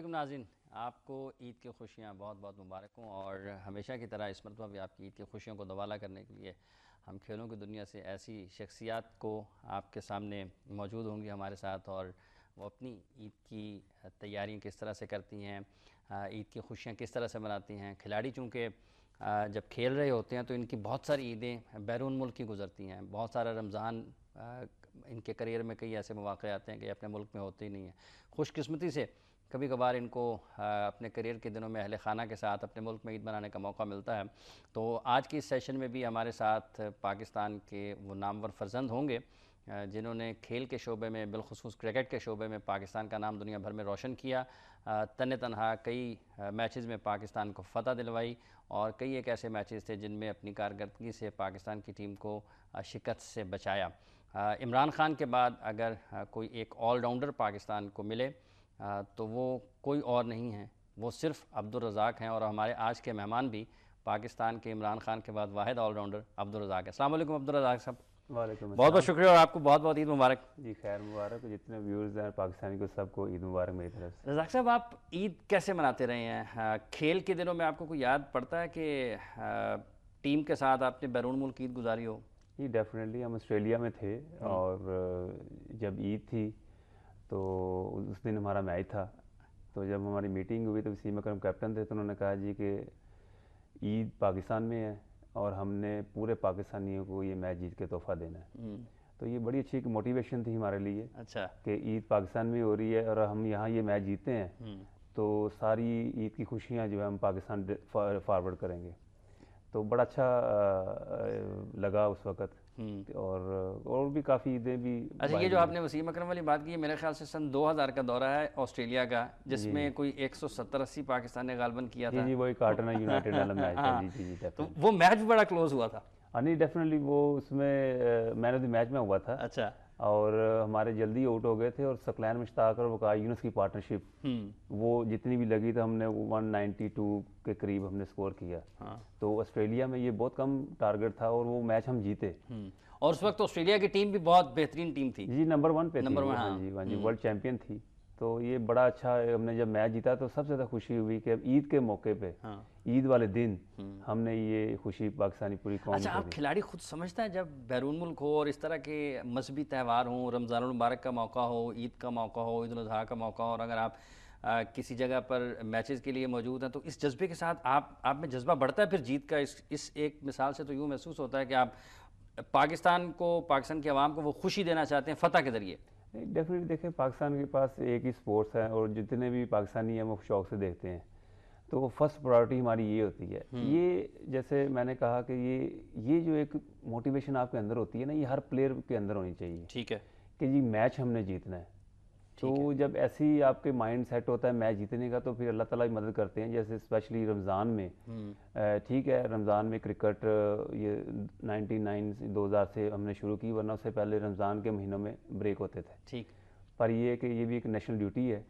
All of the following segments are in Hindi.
वालेकुम नाज़रीन, आपको ईद की खुशियाँ बहुत बहुत मुबारक हों। और हमेशा की तरह इस मरतबा भी आपकी ईद की खुशियों को दवाला करने के लिए हम खेलों की दुनिया से ऐसी शख्सियात को आपके सामने मौजूद होंगी हमारे साथ, और वो अपनी ईद की तैयारियाँ किस तरह से करती हैं, ईद की खुशियाँ किस तरह से मनाती हैं। खिलाड़ी चूँकि जब खेल रहे होते हैं तो इनकी बहुत सारी ईदें बैरून मुल्क की गुजरती हैं। बहुत सारा रमज़ान इनके करियर में कई ऐसे मौक़े आते हैं कि अपने मुल्क में होते ही नहीं हैं। खुशकिस्मती से कभी कभार इनको अपने करियर के दिनों में अहले खाना के साथ अपने मुल्क में ईद मनाने का मौका मिलता है। तो आज की इस सेशन में भी हमारे साथ पाकिस्तान के वो नामवर फर्जंद होंगे जिन्होंने खेल के शोबे में, बिलखुसूस क्रिकेट के शोबे में पाकिस्तान का नाम दुनिया भर में रोशन किया। तन तनहा कई मैचेस में पाकिस्तान को फ़तह दिलवाई, और कई एक ऐसे मैचेस थे जिनमें अपनी कारकर्दगी से पाकिस्तान की टीम को शिकस्त से बचाया। इमरान खान के बाद अगर कोई एक ऑलराउंडर पाकिस्तान को मिले तो वो कोई और नहीं है, वो सिर्फ अब्दुल रज़ाक हैं। और हमारे आज के मेहमान भी पाकिस्तान के इमरान खान के बाद वाहिद ऑलराउंडर अब्दुल रज़ाक है। अस्सलाम वालेकुम अब्दुल रज़ाक साहब। वालेकुम बहुत बहुत अस्सलाम। शुक्रिया और आपको बहुत बहुत ईद मुबारक। जी खैर मुबारक। जितने व्यूअर्स हैं पाकिस्तानी को सबको ईद मुबारक मेरी तरफ से। रज़ाक साहब, आप ईद कैसे मनाते रहे हैं? खेल के दिनों में आपको कोई याद पड़ता है कि टीम के साथ आपने बैरून मुल्क ईद गुजारी हो? जी डेफिनेटली, हम ऑस्ट्रेलिया में थे और जब ईद थी तो उस दिन हमारा मैच था। तो जब हमारी मीटिंग हुई तो वसीम अकरम कैप्टन थे, तो उन्होंने कहा जी कि ईद पाकिस्तान में है और हमने पूरे पाकिस्तानियों को ये मैच जीत के तोहफा देना है। तो ये बड़ी अच्छी एक मोटिवेशन थी हमारे लिए। अच्छा। कि ईद पाकिस्तान में हो रही है और हम यहाँ ये मैच जीते हैं तो सारी ईद की खुशियाँ जो है हम पाकिस्तान फॉरवर्ड करेंगे। तो बड़ा अच्छा लगा उस वक़्त। और भी काफ़ी ईदें भी। अच्छा, ये जो आपने वसीम अकरम वाली बात की है, मेरे ख्याल से सन 2000 का दौरा है ऑस्ट्रेलिया का, जिसमें कोई 170-80 पाकिस्तान ने गालबन किया जी था। जी, वही कार्टना यूनाइटेड वाला मैच है। जी जी जी तो डेफिनेटली। वो मैच भी बड़ा क्लोज हुआ था। नहीं डेफिनेटली, वो उसमें मैन ऑफ द मैच में हुआ था। अच्छा। और हमारे जल्दी आउट हो गए थे और सकलैन मुश्ताक और वक़ार यूनुस की पार्टनरशिप वो जितनी भी लगी तो हमने 192 के करीब हमने स्कोर किया। तो ऑस्ट्रेलिया में ये बहुत कम टारगेट था और वो मैच हम जीते। और उस वक्त ऑस्ट्रेलिया की टीम भी बहुत बेहतरीन टीम थी। जी नंबर 1 पे थी नंबर वो। 1, हाँ जी वर्ल्ड चैंपियन थी। तो ये बड़ा अच्छा, हमने जब मैच जीता तो सबसे ज़्यादा खुशी हुई कि अब ईद के मौके पे, ईद वाले दिन हमने ये खुशी पाकिस्तानी पूरी कौम अच्छा, को आप दी। खिलाड़ी खुद समझता है जब बैरून मुल्क हो और इस तरह के मजहबी त्यौहार हों, रमज़ान मुबारक का मौका हो, ईद का मौका हो, ईद उल अज़हा का मौका हो, और अगर आप किसी जगह पर मैचेस के लिए मौजूद हैं तो इस जज्बे के साथ आप में जज्बा बढ़ता है फिर जीत का? इस एक मिसाल से तो यूँ महसूस होता है कि आप पाकिस्तान को, पाकिस्तान की आवाम को वो खुशी देना चाहते हैं फ़तह के ज़रिए। डेफिनेटली देखें, पाकिस्तान के पास एक ही स्पोर्ट्स है और जितने भी पाकिस्तानी हैं वो शौक से देखते हैं। तो फर्स्ट प्रायोरिटी हमारी ये होती है। ये जैसे मैंने कहा कि ये जो एक मोटिवेशन आपके अंदर होती है ना, ये हर प्लेयर के अंदर होनी चाहिए। ठीक है कि जी मैच हमने जीतना है। तो जब ऐसे ही आपके माइंड सेट होता है मैच जीतने का, तो फिर अल्लाह ताला की मदद करते हैं। जैसे स्पेशली रमज़ान में, ठीक है रमज़ान में क्रिकेट ये 99 2000 से हमने शुरू की, वरना उससे पहले रमज़ान के महीनों में ब्रेक होते थे। ठीक। पर ये कि ये भी एक नेशनल ड्यूटी है,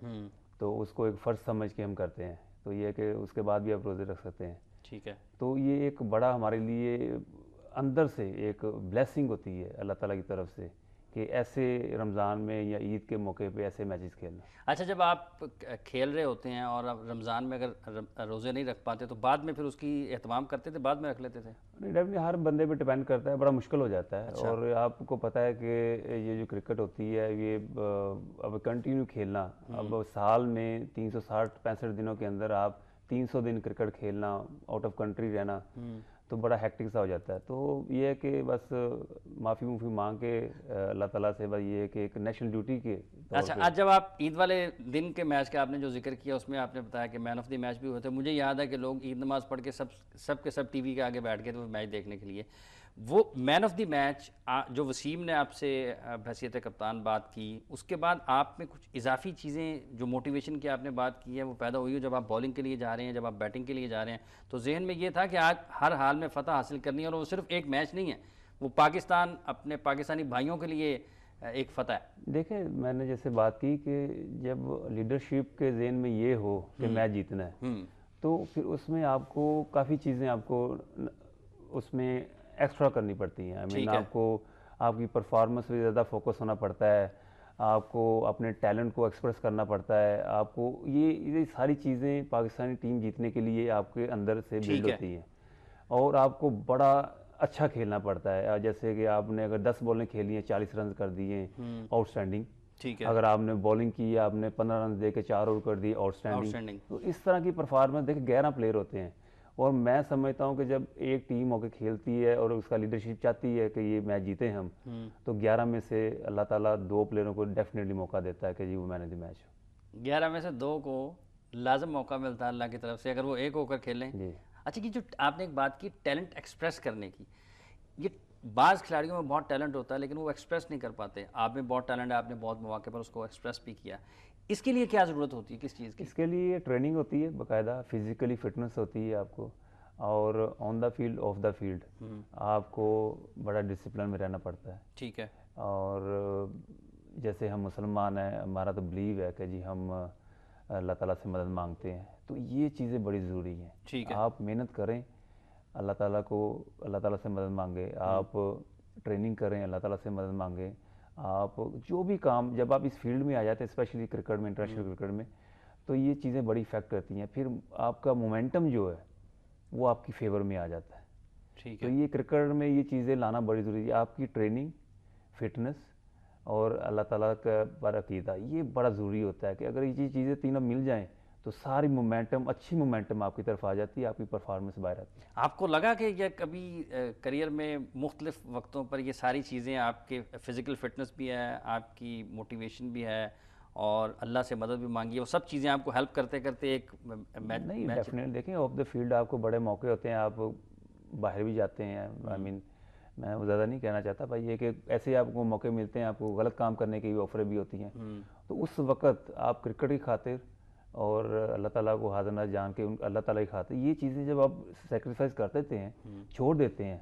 तो उसको एक फ़र्ज समझ के हम करते हैं। तो ये कि उसके बाद भी आप रोज़े रख सकते हैं। ठीक है। तो ये एक बड़ा हमारे लिए अंदर से एक ब्लेसिंग होती है अल्लाह ताला की तरफ से कि ऐसे रमज़ान में या ईद के मौके पे ऐसे मैचेस खेलना। अच्छा, जब आप खेल रहे होते हैं और अब रमज़ान में अगर रोज़े नहीं रख पाते तो बाद में फिर उसकी एहतमाम करते थे, बाद में रख लेते थे? नहीं डेफिनेटली, हर बंदे पे डिपेंड करता है, बड़ा मुश्किल हो जाता है। अच्छा। और आपको पता है कि ये जो क्रिकेट होती है ये अब कंटिन्यू खेलना, अब साल में 360-65 दिनों के अंदर आप 300 दिन क्रिकेट खेलना, आउट ऑफ कंट्री रहना, तो बड़ा हेक्टिक सा हो जाता है। तो ये है कि बस माफ़ी मुफ़ी मांग के अल्लाह ताला से बस ये है कि एक नेशनल ड्यूटी के तौर अच्छा, पे। आज जब आप ईद वाले दिन के मैच का आपने जो जिक्र किया उसमें आपने बताया कि मैन ऑफ द मैच भी हुए थे। मुझे याद है कि लोग ईद नमाज पढ़ के सब के सब टीवी के आगे बैठ गए थे वो मैच देखने के लिए। वो मैन ऑफ द मैच जो वसीम ने आपसे हैसियत कप्तान बात की, उसके बाद आप में कुछ इजाफी चीज़ें जो मोटिवेशन की आपने बात की है वो पैदा हुई हो जब आप बॉलिंग के लिए जा रहे हैं, जब आप बैटिंग के लिए जा रहे हैं, तो जहन में ये था कि आज हर हाल में फ़तह हासिल करनी है। और वो सिर्फ एक मैच नहीं है, वो पाकिस्तान अपने पाकिस्तानी भाइयों के लिए एक फ़तह है। देखें, मैंने जैसे बात की कि जब लीडरशिप के ज़हन में ये हो कि मैच जीतना है, तो फिर उसमें आपको काफ़ी चीज़ें आपको उसमें एक्स्ट्रा करनी पड़ती हैं। आई मीन आपको आपकी परफॉर्मेंस पे ज़्यादा फोकस होना पड़ता है। आपको अपने टैलेंट को एक्सप्रेस करना पड़ता है, आपको ये सारी चीज़ें पाकिस्तानी टीम जीतने के लिए आपके अंदर से बिल्ड ठीक है। होती हैं। और आपको बड़ा अच्छा खेलना पड़ता है। जैसे कि आपने अगर 10 बॉलें खेली हैं, 40 रन कर दिए, आउटस्टैंडिंग। ठीक है। अगर आपने बॉलिंग की, आपने 15 रन दे के 4 आउट कर दिए, आउटस्टैंडिंग। आउटस्टैंडिंग। तो इस तरह की परफॉर्मेंस देखिए 11 प्लेयर होते हैं, और मैं समझता हूँ कि जब एक टीम होकर खेलती है और उसका लीडरशिप चाहती है कि ये मैच जीते हम, तो 11 में से अल्लाह ताला 2 प्लेयरों को डेफिनेटली मौका देता है कि जी वो मैन ऑफ द मैच हो। 11 में से 2 को लाजम मौका मिलता है अल्लाह की तरफ से, अगर वो एक होकर खेलें। जी अच्छा, कि जो आपने एक बात की टैलेंट एक्सप्रेस करने की, ये बाज़ खिलाड़ियों में बहुत टैलेंट होता है लेकिन वो एक्सप्रेस नहीं कर पाते। आप में बहुत टैलेंट है, आपने बहुत मौके पर उसको एक्सप्रेस भी किया। इसके लिए क्या ज़रूरत होती है, किस चीज़ की? इसके लिए ट्रेनिंग होती है बाकायदा, फिजिकली फिटनेस होती है आपको, और on the field of the field आपको बड़ा डिसिप्लिन में रहना पड़ता है। ठीक है। और जैसे हम मुसलमान हैं, हमारा तो बिलीव है कि जी हम अल्लाह ताला से मदद मांगते हैं, तो ये चीज़ें बड़ी ज़रूरी हैं। ठीक है। आप मेहनत करें, अल्लाह ताला से मदद मांगे, आप ट्रेनिंग करें, अल्लाह ताला से मदद मांगे, आप जो भी काम, जब आप इस फील्ड में आ जाते हैं स्पेशली क्रिकेट में, इंटरनेशनल क्रिकेट में, तो ये चीज़ें बड़ी इफेक्ट करती हैं। फिर आपका मोमेंटम जो है वो आपकी फेवर में आ जाता है। ठीक तो है। ये क्रिकेट में ये चीज़ें लाना बड़ी ज़रूरी है। आपकी ट्रेनिंग, फिटनेस और अल्लाह ताला का पर अकीदा, ये बड़ा ज़रूरी होता है कि अगर ये चीज़ें तीनों मिल जाएं तो सारी मोमेंटम, अच्छी मोमेंटम आपकी तरफ आ जाती है, आपकी परफॉर्मेंस बाहर आती है। आपको लगा कि ये कभी करियर में मुख्तलिफ वक्तों पर ये सारी चीज़ें, आपके फिज़िकल फिटनेस भी है, आपकी मोटिवेशन भी है और अल्लाह से मदद भी मांगी है, वो सब चीज़ें आपको हेल्प करते करते एक मैच नहीं, मैच डेफिनेटली देखें, ऑफ द फील्ड आपको बड़े मौके होते हैं, आप बाहर भी जाते हैं। आई मीन मैं वो ज़्यादा नहीं कहना चाहता भाई, ये कि ऐसे आपको मौके मिलते हैं, आपको गलत काम करने की भी ऑफरें भी होती हैं, तो उस वक्त आप क्रिकेट की खातिर और अल्लाह ताला को हाज़िर नाज़िर जान के अल्लाह ताला की खातिर ये चीज़ें जब आप सेक्रीफाइस कर देते हैं, छोड़ देते हैं,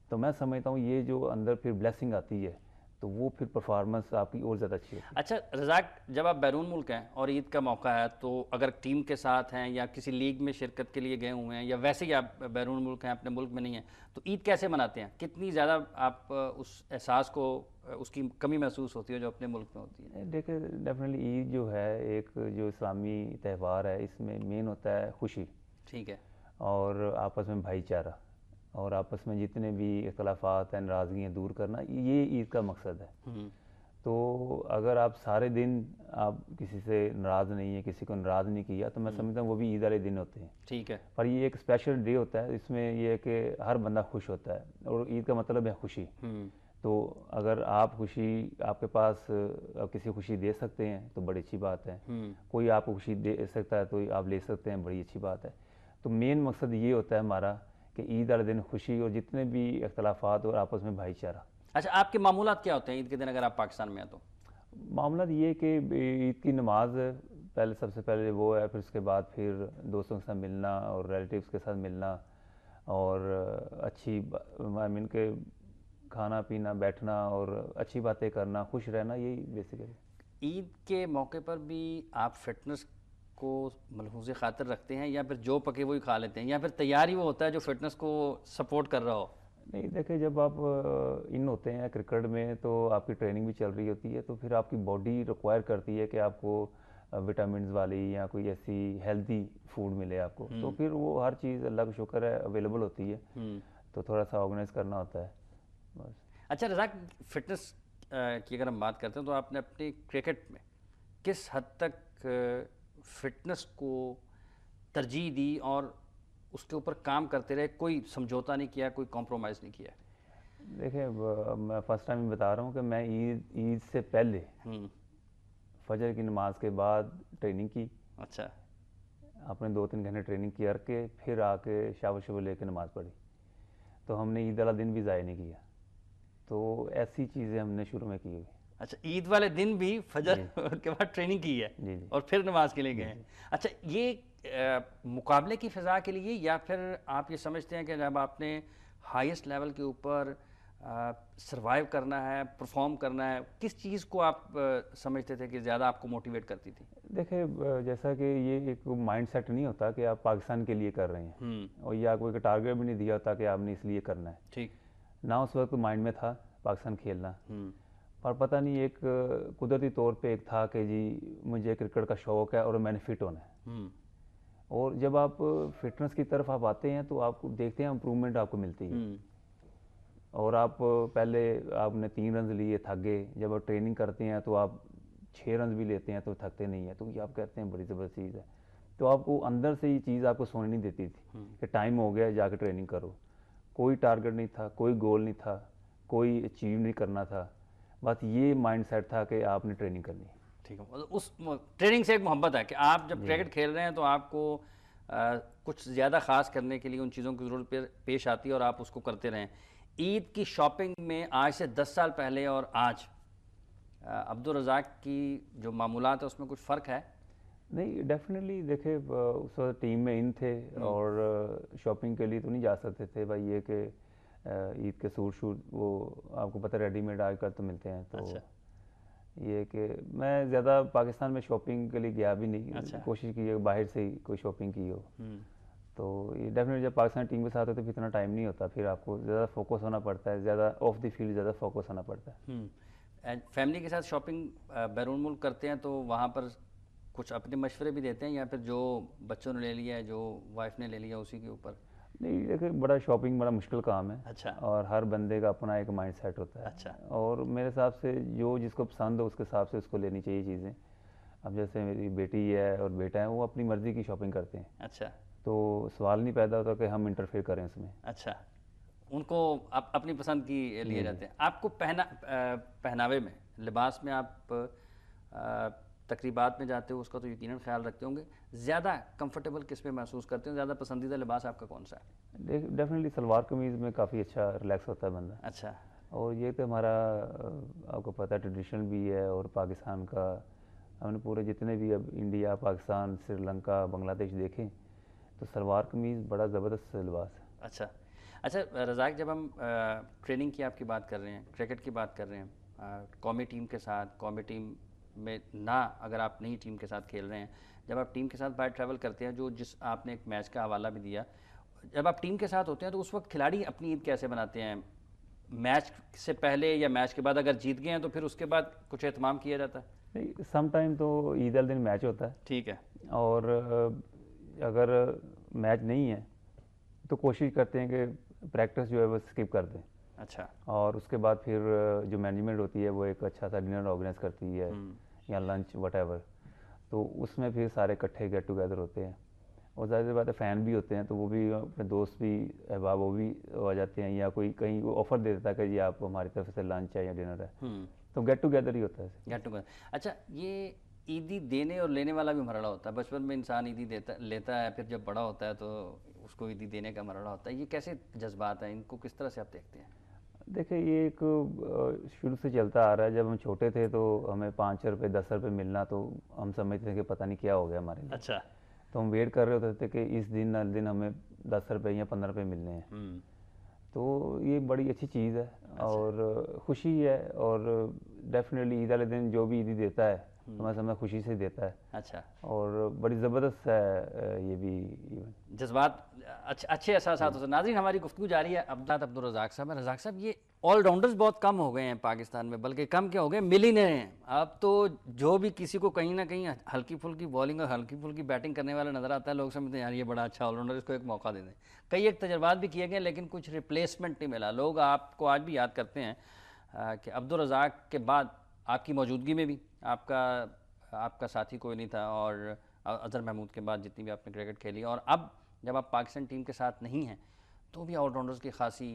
तो मैं समझता हूँ ये जो अंदर फिर ब्लेसिंग आती है, तो वो फिर परफॉर्मेंस आपकी और ज़्यादा अच्छी होती है। अच्छा रज़ाक, जब आप बैरून मुल्क हैं और ईद का मौका है, तो अगर टीम के साथ हैं या किसी लीग में शिरकत के लिए गए हुए हैं या वैसे ही आप बैरून मुल्क हैं, अपने मुल्क में नहीं हैं, तो ईद कैसे मनाते हैं? कितनी ज़्यादा आप उस एहसास को, उसकी कमी महसूस होती है जो अपने मुल्क में होती है? देखिए डेफिनेटली ईद जो है एक जो इस्लामी त्यौहार है, इसमें मेन होता है खुशी ठीक है। और आपस में भाईचारा, और आपस में जितने भी इख्तलाफात हैं, नाराज़गियाँ दूर करना, ये ईद का मकसद है। तो अगर आप सारे दिन आप किसी से नाराज़ नहीं है, किसी को नाराज़ नहीं किया, तो मैं समझता हूँ वो भी ईद वाले दिन होते हैं। ठीक है। पर ये एक स्पेशल डे होता है, इसमें ये है कि हर बंदा खुश होता है, और ईद का मतलब है खुशी। तो अगर आप खुशी, आपके पास आप किसी को खुशी दे सकते हैं तो बड़ी अच्छी बात है, कोई आपको खुशी दे सकता है तो आप ले सकते हैं, बड़ी अच्छी बात है। तो मेन मकसद ये होता है हमारा कि ईद वाले दिन खुशी और जितने भी इख्तलाफात और आपस में भाईचारा। अच्छा, आपके मामूलात क्या होते हैं ईद के दिन अगर आप पाकिस्तान में हैं तो? मामला ये है कि ईद की नमाज पहले, सबसे पहले वो है, फिर उसके बाद फिर दोस्तों के साथ मिलना और रिलेटिव्स के साथ मिलना, और अच्छी आई मीन के खाना पीना, बैठना और अच्छी बातें करना, खुश रहना, यही बेसिकली। ईद के मौके पर भी आप फिटनेस को मलहूज़ खातिर रखते हैं या फिर जो पके वही खा लेते हैं, या फिर तैयार ही वो होता है जो फिटनेस को सपोर्ट कर रहा हो? नहीं देखिए, जब आप इन होते हैं क्रिकेट में तो आपकी ट्रेनिंग भी चल रही होती है, तो फिर आपकी बॉडी रिक्वायर करती है कि आपको विटामिन वाली या कोई ऐसी हेल्दी फूड मिले आपको, तो फिर वो हर चीज़ अल्लाह का शुक्र है अवेलेबल होती है, तो थोड़ा सा ऑर्गेनाइज करना होता है बस। अच्छा रज़ाक, फिटनेस की अगर हम बात करते हैं तो आपने अपनी क्रिकेट में किस हद तक फिटनेस को तरजीह दी और उसके ऊपर काम करते रहे, कोई समझौता नहीं किया, कोई कॉम्प्रोमाइज़ नहीं किया? देखिए मैं फर्स्ट टाइम बता रहा हूँ कि मैं ईद से पहले फजर की नमाज के बाद ट्रेनिंग की। अच्छा। आपने 2-3 घंटे ट्रेनिंग करके फिर आके शावर शावर लेके नमाज़ पढ़ी, तो हमने ईद वाला दिन भी ज़ाया नहीं किया। तो ऐसी चीज़ें हमने शुरू में की हुई। अच्छा, ईद वाले दिन भी फजर के बाद ट्रेनिंग की है जी जी। और फिर नमाज के लिए गए हैं। अच्छा, ये मुकाबले की फ़िज़ा के लिए, या फिर आप ये समझते हैं कि जब आपने हाईएस्ट लेवल के ऊपर सरवाइव करना है, परफॉर्म करना है, किस चीज़ को आप समझते थे कि ज़्यादा आपको मोटिवेट करती थी? देखिए जैसा कि ये एक माइंड सेट नहीं होता कि आप पाकिस्तान के लिए कर रहे हैं, और ये आपको एक टारगेट भी नहीं दिया होता कि आपने इसलिए करना है। ठीक। ना उस वक्त माइंड में था पाकिस्तान खेलना, पर पता नहीं एक कुदरती तौर पे एक था कि जी मुझे क्रिकेट का शौक़ है और मैंने फिट होना है। और जब आप फिटनेस की तरफ आप आते हैं तो आपको देखते हैं इम्प्रूवमेंट आपको मिलती है। और आप पहले आपने 3 रन लिए, थक गए, जब आप ट्रेनिंग करते हैं तो आप 6 रन भी लेते हैं तो थकते नहीं है, तो ये आप कहते हैं बड़ी ज़बरदस्त चीज़ है। तो आपको अंदर से ये चीज़ आपको सोने नहीं देती थी कि टाइम हो गया जाके ट्रेनिंग करो। कोई टारगेट नहीं था, कोई गोल नहीं था, कोई अचीव नहीं करना था, बस ये माइंड सेट था कि आपने ट्रेनिंग करनी है। ठीक है, मतलब उस ट्रेनिंग से एक मोहब्बत है कि आप जब क्रिकेट खेल रहे हैं तो आपको कुछ ज़्यादा ख़ास करने के लिए उन चीज़ों की ज़रूरत पेश आती है और आप उसको करते रहें। ईद की शॉपिंग में आज से 10 साल पहले और आज अब्दुल रज़ाक की जो मामूलात है उसमें कुछ फ़र्क है? नहीं, डेफिनेटली देखे उस वक्त टीम में इन थे और शॉपिंग के लिए तो नहीं जा सकते थे भाई, ये कि ईद के सूट वो आपको पता है रेडीमेड आजकल तो मिलते हैं। तो अच्छा। ये कि मैं ज़्यादा पाकिस्तान में शॉपिंग के लिए गया भी नहीं। अच्छा। कोशिश की है बाहर से ही कोई शॉपिंग की हो। तो ये डेफिनेटली जब पाकिस्तान टीम के साथ होते फिर इतना टाइम नहीं होता, फिर आपको ज़्यादा फोकस होना पड़ता है, ज़्यादा ऑफ द फील्ड ज़्यादा फोकस होना पड़ता है। फैमिली के साथ शॉपिंग बैरून मुल्क करते हैं तो वहाँ पर कुछ अपने मशवरे भी देते हैं या फिर जो बच्चों ने ले लिया है, जो वाइफ ने ले लिया उसी के ऊपर? नहीं देखिए, बड़ा शॉपिंग बड़ा मुश्किल काम है। अच्छा। और हर बंदे का अपना एक माइंड सेट होता है। अच्छा। और मेरे हिसाब से जो जिसको पसंद हो उसके हिसाब से उसको लेनी चाहिए चीज़ें। अब जैसे मेरी बेटी है और बेटा है, वो अपनी मर्ज़ी की शॉपिंग करते हैं। अच्छा। तो सवाल नहीं पैदा होता कि हम इंटरफेयर करें उसमें। अच्छा, उनको अपनी पसंद की लिए जाते हैं। आपको पहनावे में, लिबास में आप तकरीबात में जाते हो उसका तो यकीनन ख्याल रखते होंगे, ज़्यादा कंफर्टेबल किस में महसूस करते हो? ज़्यादा पसंदीदा लिबास आपका कौन सा है? डेफिनेटली सलवार कमीज़ में काफ़ी अच्छा रिलैक्स होता है बंदा। अच्छा। और ये तो हमारा आपको पता है ट्रेडिशनल भी है। और पाकिस्तान का हमने पूरे जितने भी अब इंडिया, पाकिस्तान, श्रीलंका, बांग्लादेश देखें तो सलवार कमीज़ बड़ा ज़बरदस्त लिबास है। अच्छा। अच्छा रज़ाक, जब हम ट्रेनिंग की आपकी बात कर रहे हैं, क्रिकेट की बात कर रहे हैं, कौमी टीम के साथ, कौमी टीम में ना अगर आप नई टीम के साथ खेल रहे हैं, जब आप टीम के साथ बाहर ट्रैवल करते हैं, जो जिस आपने एक मैच का हवाला भी दिया, जब आप टीम के साथ होते हैं तो उस वक्त खिलाड़ी अपनी ईद कैसे बनाते हैं? मैच से पहले या मैच के बाद अगर जीत गए हैं तो फिर उसके बाद कुछ एहतमाम किया जाता है? नहीं, सम टाइम तो ईद वाले दिन मैच होता है। ठीक है। और अगर मैच नहीं है तो कोशिश करते हैं कि प्रैक्टिस जो है वो स्किप कर दें। अच्छा। और उसके बाद फिर जो मैनेजमेंट होती है वो एक अच्छा सा डिनर ऑर्गेनाइज करती है या लंच वटेवर, तो उसमें फिर सारे इकट्ठे गेट टुगेदर होते हैं। और ज़ाहिर सी बात है फ़ैन भी होते हैं तो वो भी अपने दोस्त भी अहबाब वो भी आ जाते हैं, या कोई कहीं ऑफ़र दे देता है कि जी आप हमारी तरफ से लंच है या डिनर है, तो गेट टुगेदर ही होता है। Get together. अच्छा, ये ईदी देने और लेने वाला भी मरहला होता है। बचपन में इंसान ईदी लेता है, फिर जब बड़ा होता है तो उसको ईदी देने का मरहला होता है। ये कैसे जज्बात हैं, इनको किस तरह से आप देखते हैं? देखिए, ये एक शुरू से चलता आ रहा है। जब हम छोटे थे तो हमें 5 रुपये 10 रुपये मिलना तो हम समझते थे कि पता नहीं क्या हो गया हमारे लिए। अच्छा। तो हम वेट कर रहे होते थे कि इस दिन हमें 10 रुपये या 15 रुपये मिलने हैं। तो ये बड़ी अच्छी चीज़ है। अच्छा। और खुशी है। और डेफिनेटली ईद वाले दिन जो भी ईदी देता है तो मैं समझा खुशी से देता है। अच्छा। और बड़ी ज़बरदस्त है ये भी इवेंट। जज्बात अच्छे एहसास होते हैं। नाज़रीन, हमारी गुफ्तगू जारी है। अब्दुल रज़ाक साहब हैं। रज़ाक साहब, ये ऑलराउंडर्स बहुत कम हो गए हैं पाकिस्तान में, बल्कि कम क्या हो गए, मिल ही नहीं हैं। अब तो जो भी किसी को कहीं ना कहीं हल्की फुल्की बॉलिंग और हल्की फुल्की बैटिंग करने वाला नज़र आता है, लोग समझते हैं यार ये बड़ा अच्छा ऑलराउंडर, इसको एक मौका दे दें। कई एक तजर्बात भी किए गए लेकिन कुछ रिप्लेसमेंट नहीं मिला। लोग आपको आज भी याद करते हैं कि अब्दुल रज़ाक के बाद आपकी मौजूदगी में भी आपका साथी कोई नहीं था, और अज़हर महमूद के बाद जितनी भी आपने क्रिकेट खेली, और अब जब आप पाकिस्तान टीम के साथ नहीं हैं तो भी ऑलराउंडर्स की खासी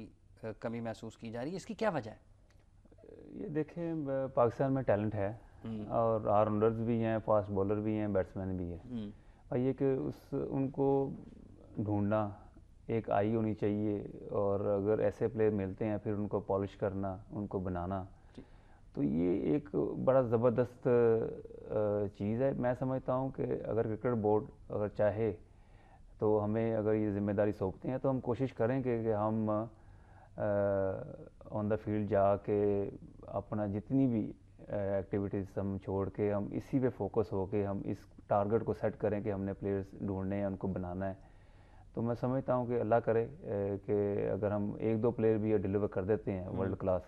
कमी महसूस की जा रही है। इसकी क्या वजह है? ये देखें, पाकिस्तान में टैलेंट है और ऑलराउंडर्स भी हैं, फास्ट बॉलर भी हैं, बैट्समैन भी हैं। और ये कि उनको ढूंढना एक आई होनी चाहिए। और अगर ऐसे प्लेयर मिलते हैं फिर उनको पॉलिश करना, उनको बनाना, तो ये एक बड़ा ज़बरदस्त चीज़ है। मैं समझता हूँ कि अगर क्रिकेट बोर्ड अगर चाहे तो हमें अगर ये ज़िम्मेदारी सौंपते हैं तो हम कोशिश करें कि हम ऑन द फील्ड जाके अपना जितनी भी एक्टिविटीज़ हम छोड़ के हम इसी पे फोकस हो के हम इस टारगेट को सेट करें कि हमने प्लेयर्स ढूंढने हैं, उनको बनाना है। तो मैं समझता हूँ कि अल्लाह करे कि अगर हम 1-2 प्लेयर भी डिलीवर कर देते हैं वर्ल्ड क्लास,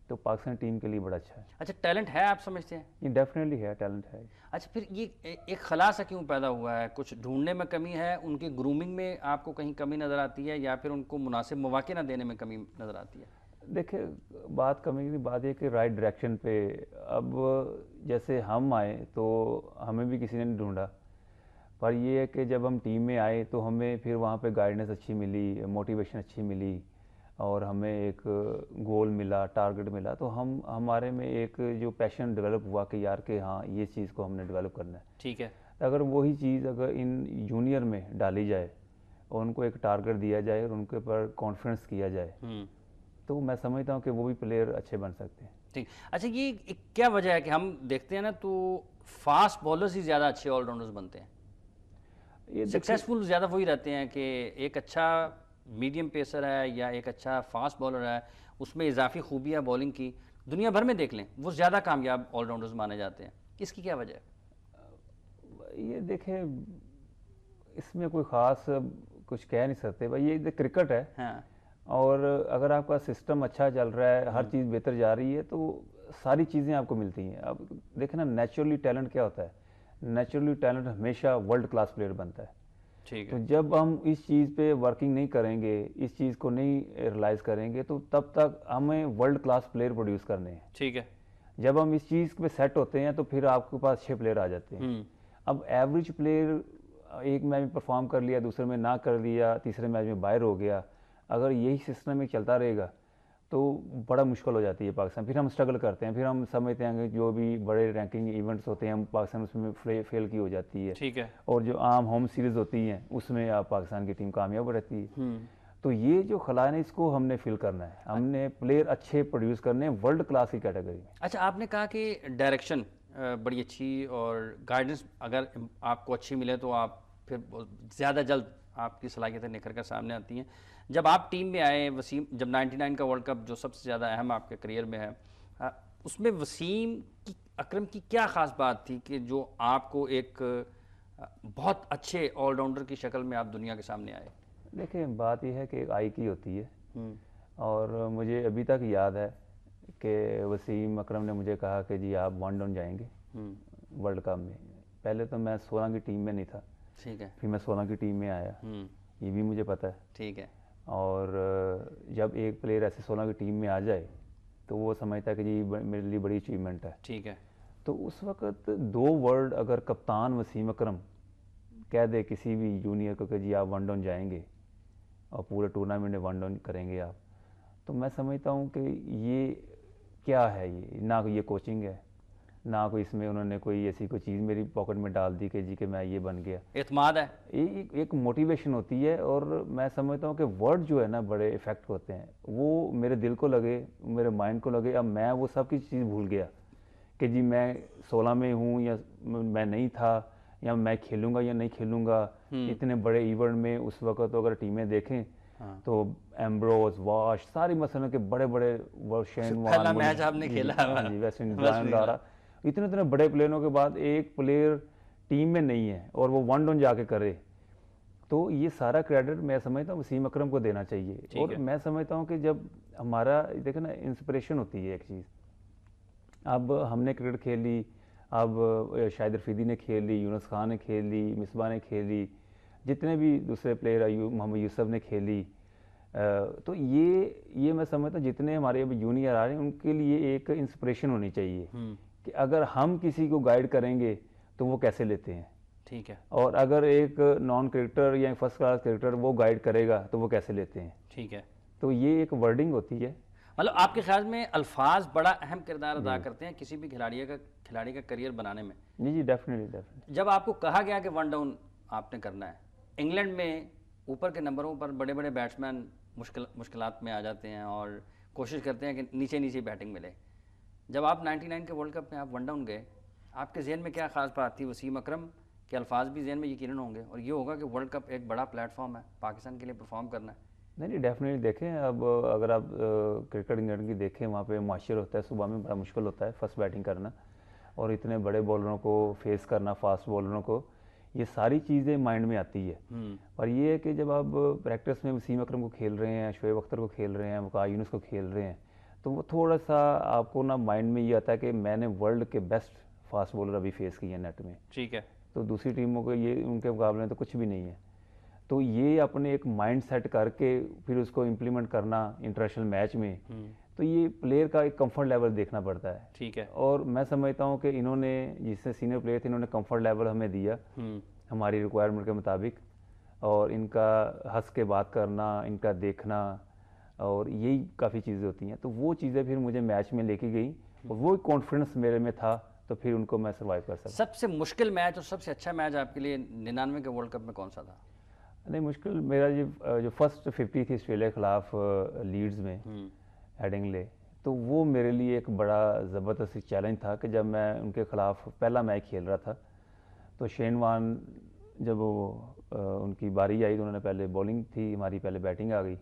तो पाकिस्तान टीम के लिए बड़ा अच्छा है। अच्छा, टैलेंट है आप समझते हैं? ये डेफिनेटली है, टैलेंट है। अच्छा, फिर ये एक खलासा क्यों पैदा हुआ है? कुछ ढूंढने में कमी है, उनकी ग्रूमिंग में आपको कहीं कमी नज़र आती है, या फिर उनको मुनासिब मौके ना देने में कमी नज़र आती है? देखिए, बात कमी की बात ये कि राइट डायरेक्शन पे, अब जैसे हम आए तो हमें भी किसी ने नहीं ढूंढा, पर ये है कि जब हम टीम में आए तो हमें फिर वहाँ पे गाइडेंस अच्छी मिली, मोटिवेशन अच्छी मिली, और हमें एक गोल मिला, टारगेट मिला, तो हम हमारे में एक जो पैशन डेवलप हुआ कि यार कि हाँ, ये चीज़ को हमने डेवलप करना है। ठीक है। अगर वही चीज़ अगर इन जूनियर में डाली जाए और उनको एक टारगेट दिया जाए और उनके ऊपर कॉन्फिडेंस किया जाए, तो मैं समझता हूँ कि वो भी प्लेयर अच्छे बन सकते हैं। ठीक। अच्छा, ये क्या वजह है कि हम देखते हैं ना तो फास्ट बॉलर्स ही ज़्यादा अच्छे ऑलराउंडर्स बनते हैं? ये सक्सेसफुल ज़्यादा वही रहते हैं कि एक अच्छा मीडियम पेसर है या एक अच्छा फास्ट बॉलर है, उसमें इजाफी खूबियाँ बॉलिंग की दुनिया भर में देख लें, वो ज़्यादा कामयाब ऑलराउंडर्स माने जाते हैं। इसकी क्या वजह है? ये देखें, इसमें कोई ख़ास कुछ कह नहीं सकते भाई, ये क्रिकेट है। हाँ। और अगर आपका सिस्टम अच्छा चल रहा है, हर चीज़ बेहतर जा रही है, तो सारी चीज़ें आपको मिलती हैं। अब देखें ना, नेचुरली टैलेंट क्या होता है? नेचुरली टैलेंट हमेशा वर्ल्ड क्लास प्लेयर बनता है। ठीक तो है। जब हम इस चीज़ पे वर्किंग नहीं करेंगे, इस चीज़ को नहीं रियलाइज़ करेंगे, तो तब तक हमें वर्ल्ड क्लास प्लेयर प्रोड्यूस करने हैं। ठीक है। जब हम इस चीज़ पे सेट होते हैं तो फिर आपके पास 6 प्लेयर आ जाते हैं। अब एवरेज प्लेयर एक मैच में परफॉर्म कर लिया, दूसरे में ना कर लिया, तीसरे मैच में बाहर हो गया, अगर यही सिस्टम में चलता रहेगा तो बड़ा मुश्किल हो जाती है पाकिस्तान। फिर हम स्ट्रगल करते हैं, फिर हम समझते हैं कि जो भी बड़े रैंकिंग इवेंट्स होते हैं हम पाकिस्तान उसमें फेल की हो जाती है। ठीक है। और जो आम होम सीरीज़ होती हैं उसमें आप पाकिस्तान की टीम कामयाब रहती है। तो ये जो खला है इसको हमने फिल करना है, हमने प्लेयर अच्छे प्रोड्यूस करने हैं वर्ल्ड क्लास की कैटेगरी में। अच्छा, आपने कहा कि डायरेक्शन बड़ी अच्छी और गाइडेंस अगर आपको अच्छी मिले तो आप फिर ज़्यादा जल्द आपकी सलाहियतें निखर कर सामने आती हैं। जब आप टीम में आए वसीम, जब 99 का वर्ल्ड कप जो सबसे ज़्यादा अहम आपके करियर में है, उसमें वसीम की अकरम की क्या ख़ास बात थी कि जो आपको एक बहुत अच्छे ऑलराउंडर की शक्ल में आप दुनिया के सामने आए? देखिए, बात यह है कि एक आई की होती है, और मुझे अभी तक याद है कि वसीम अकरम ने मुझे कहा कि जी आप 1 डाउन जाएंगे वर्ल्ड कप में। पहले तो मैं 16 की टीम में नहीं था। ठीक है। फिर मैं 16 की टीम में आया, ये भी मुझे पता है। ठीक है। और जब एक प्लेयर ऐसे 16 की टीम में आ जाए तो वो समझता है कि जी मेरे लिए बड़ी अचीवमेंट है। ठीक है। तो उस वक्त 2 वर्ड अगर कप्तान वसीम अकरम कह दे किसी भी जूनियर को कि जी आप 1 डाउन जाएंगे और पूरे टूर्नामेंट में 1 डाउन करेंगे आप, तो मैं समझता हूँ कि ये क्या है, ये ना कोई ये कोचिंग है, ना कोई इसमें उन्होंने कोई ऐसी कोई चीज़ मेरी पॉकेट में डाल दी कि जी कि मैं ये बन गया। एतमाद है, एक मोटिवेशन होती है। और मैं समझता हूँ कि वर्ड जो है ना बड़े इफ़ेक्ट होते हैं, वो मेरे दिल को लगे, मेरे माइंड को लगे। अब मैं वो सब की चीज़ भूल गया कि जी मैं 16 में हूँ या मैं नहीं था, या मैं खेलूँगा या नहीं खेलूँगा। इतने बड़े इवेंट में उस वक्त तो अगर टीमें देखें तो एम्ब्रोज, वाश, सारी मसलन के बड़े बड़े पहला मैच आपने खेला, वेस्ट इंडीज द्वारा, इतने बड़े प्लेयरों के बाद एक प्लेयर टीम में नहीं है और वो 1 डाउन जाके करे, तो ये सारा क्रेडिट मैं समझता हूँ वसीम अकरम को देना चाहिए। और मैं समझता हूँ कि जब हमारा देखे ना इंस्पिरेशन होती है एक चीज़, अब हमने क्रिकेट खेली, अब शाहिद रफीदी ने खेल ली, यूनुस खान ने खेल ली, मिसबा ने खेली, जितने भी दूसरे प्लेयर मोहम्मद यूसुफ ने खेली, तो ये मैं समझता हूँ जितने हमारे अभी जूनियर आ रहे हैं उनके लिए एक इंस्पिरेशन होनी चाहिए कि अगर हम किसी को गाइड करेंगे तो वो कैसे लेते हैं। ठीक है। और अगर एक नॉन क्रिकेटर या फर्स्ट क्लास क्रिकेटर वो गाइड करेगा तो वो कैसे लेते हैं। ठीक है। तो ये एक वर्डिंग होती है। मतलब आपके ख्याल में अल्फाज बड़ा अहम किरदार अदा करते हैं किसी भी खिलाड़ी का करियर बनाने में? जी डेफिनेटली। जब आपको कहा गया कि 1 डाउन आपने करना है, इंग्लैंड में ऊपर के नंबरों पर बड़े बड़े बैट्समैन मुश्किलात में आ जाते हैं और कोशिश करते हैं कि नीचे नीचे बैटिंग मिले। जब आप 99 के वर्ल्ड कप में आप 1 डाउन गए, आपके जहन में क्या खास बात थी? वसीम अकरम के अल्फाज भी जहन में यकीनन होंगे, और ये होगा कि वर्ल्ड कप एक बड़ा प्लेटफॉर्म है, पाकिस्तान के लिए परफॉर्म करना है। नहीं डेफिनेटली देखें, अब अगर आप क्रिकेट इंग्लैंड की देखें, वहाँ पे मुआशर होता है, सुबह में बड़ा मुश्किल होता है फर्स्ट बैटिंग करना, और इतने बड़े बॉलरों को फेस करना, फास्ट बॉलरों को, ये सारी चीज़ें माइंड में आती है। और ये है कि जब आप प्रैक्टिस में वसीम अकरम को खेल रहे हैं, शोएब अख्तर को खेल रहे हैं, वक़ार यूनुस को खेल रहे हैं, तो वो थोड़ा सा आपको ना माइंड में ये आता है कि मैंने वर्ल्ड के बेस्ट फास्ट बॉलर अभी फेस किए हैं नेट में, ठीक है। तो दूसरी टीमों को ये उनके मुकाबले में तो कुछ भी नहीं है। तो ये अपने एक माइंड सेट करके फिर उसको इम्प्लीमेंट करना इंटरनेशनल मैच में, तो ये प्लेयर का एक कंफर्ट लेवल देखना पड़ता है। ठीक है। और मैं समझता हूँ कि इन्होंने, जिससे सीनियर प्लेयर थे, इन्होंने कंफर्ट लेवल हमें दिया हमारी रिक्वायरमेंट के मुताबिक, और इनका हंस के बात करना, इनका देखना, और यही काफ़ी चीज़ें होती हैं। तो वो चीज़ें फिर मुझे मैच में लेके गई और वो कॉन्फिडेंस मेरे में था, तो फिर उनको मैं सर्वाइव कर सका। सबसे मुश्किल मैच और सबसे अच्छा मैच आपके लिए 99 के वर्ल्ड कप में कौन सा था? नहीं, मुश्किल मेरा जो फर्स्ट 50 थी ऑस्ट्रेलिया के खिलाफ लीड्स में हेडिंगले, तो वो मेरे लिए एक बड़ा ज़बरदस्त चैलेंज था कि जब मैं उनके खिलाफ पहला मैच खेल रहा था, तो शेन वार्न जब वो उनकी बारी आई तो उन्होंने पहले बॉलिंग थी, हमारी पहले बैटिंग आ गई।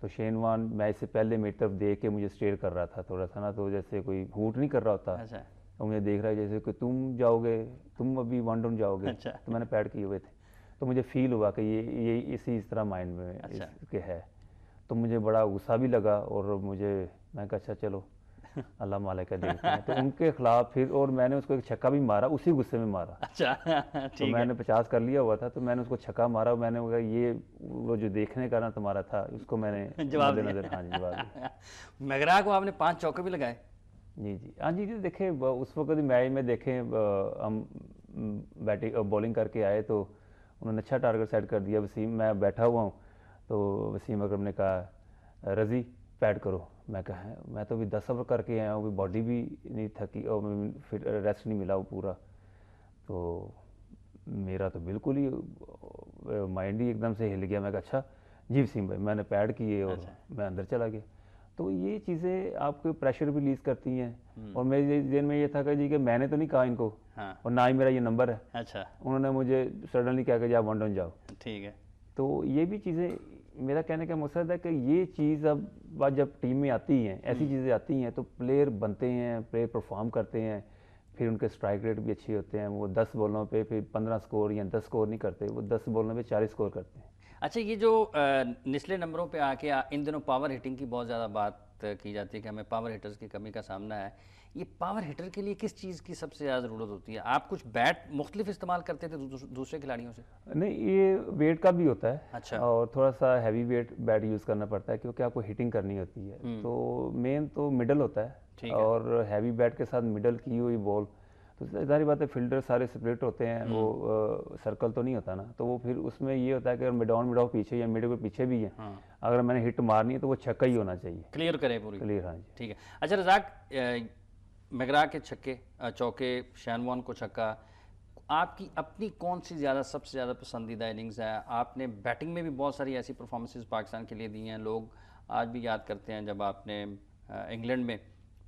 तो शेन वार्न मैच से पहले मेरी तरफ देख के मुझे स्टेयर कर रहा था थोड़ा सा ना, तो जैसे कोई हूट नहीं कर रहा होता। अच्छा। तो मुझे देख रहा है जैसे कि तुम जाओगे, तुम अभी 1 डाउन जाओगे। अच्छा। तो मैंने पैड किए हुए थे, तो मुझे फील हुआ कि ये इस तरह माइंड में अच्छा। इसके है। तो मुझे बड़ा गुस्सा भी लगा, और मैं कहा अच्छा चलो अल्लाह मालिक का देखते हैं। तो उनके खिलाफ फिर, और मैंने उसको एक छक्का भी मारा, उसी गुस्से में मारा। अच्छा। तो ठीक है। मैंने 50 कर लिया हुआ था, तो मैंने उसको छक्का मारा, और मैंने कहा ये वो जो देखने का ना तुम्हारा था, उसको मैंने जवाब मद्देनजर, दिया। हाँ जी, जवाब दिया। मैगरा को आपने 5 चौके भी लगाए? जी, हाँ जी, देखे उस वक्त मैच में देखें, हम बैटिंग बॉलिंग करके आए, तो उन्होंने अच्छा टारगेट सेट कर दिया। वसीम, मैं बैठा हुआ हूँ, तो वसीम अकरम ने कहा रज़ी पैड करो। मैं कहा मैं तो अभी 10 ओवर करके आया हूँ, अभी बॉडी भी नहीं थकी और फिर रेस्ट नहीं मिला वो पूरा। तो मेरा तो बिल्कुल ही माइंड ही एकदम से हिल गया। मैं कहा अच्छा जी वसीम भाई, मैंने पैड किए और मैं अंदर चला गया। तो ये चीज़ें आपको प्रेशर भी रिलीज़ करती हैं। और मेरे जहन में ये था कि जी कि मैंने तो नहीं कहा इनको, और ना ही मेरा ये नंबर है। अच्छा। उन्होंने मुझे सडनली कहा कि आप 1 डाउन जाओ। ठीक है। तो ये भी चीज़ें, मेरा कहने का मकसद है कि ये चीज़ अब बात जब टीम में आती हैं, ऐसी चीज़ें आती हैं, तो प्लेयर बनते हैं, प्लेयर परफॉर्म करते हैं, फिर उनके स्ट्राइक रेट भी अच्छे होते हैं। वो 10 बॉलों पे फिर 15 स्कोर या 10 स्कोर नहीं करते, वो 10 बॉलों पे 40 स्कोर करते हैं। अच्छा, ये जो निचले नंबरों पे आके इन दिनों पावर हिटिंग की बहुत ज़्यादा बात की जाती है कि हमें पावर हिटर्स की कमी का सामना है। ये पावर हिटर के लिए किस चीज़ की सबसे ज़्यादा ज़रूरत होती है? आप कुछ बैट मुख्तलिफ इस्तेमाल करते थे दूसरे खिलाड़ियों से? नहीं, ये वेट का भी होता है। अच्छा। और थोड़ा सा हैवी वेट बैट यूज़ करना पड़ता है, क्योंकि आपको हिटिंग करनी होती है। तो मेन तो मिडल होता है, और हैवी बैट के साथ मिडल की हुई बॉल, तो ज़ाहिर बात है फील्डर सारे स्प्लिट होते हैं, वो सर्कल तो नहीं होता ना। तो वो फिर उसमें ये होता है कि अगर मिड ऑन पीछे या मिड के पीछे भी है, अगर मैंने हिट मारनी है तो वो छक्का ही होना चाहिए। क्लियर करे पूरी। क्लियर, हाँ जी। ठीक है। अच्छा रज़ाक, मैगरा के छक्के, चौके, शेन वॉर्न को छक्का, आपकी अपनी कौन सी सबसे ज़्यादा पसंदीदा इनिंग्स है? आपने बैटिंग में भी बहुत सारी ऐसी परफॉर्मेंसेस पाकिस्तान के लिए दी हैं, लोग आज भी याद करते हैं जब आपने इंग्लैंड में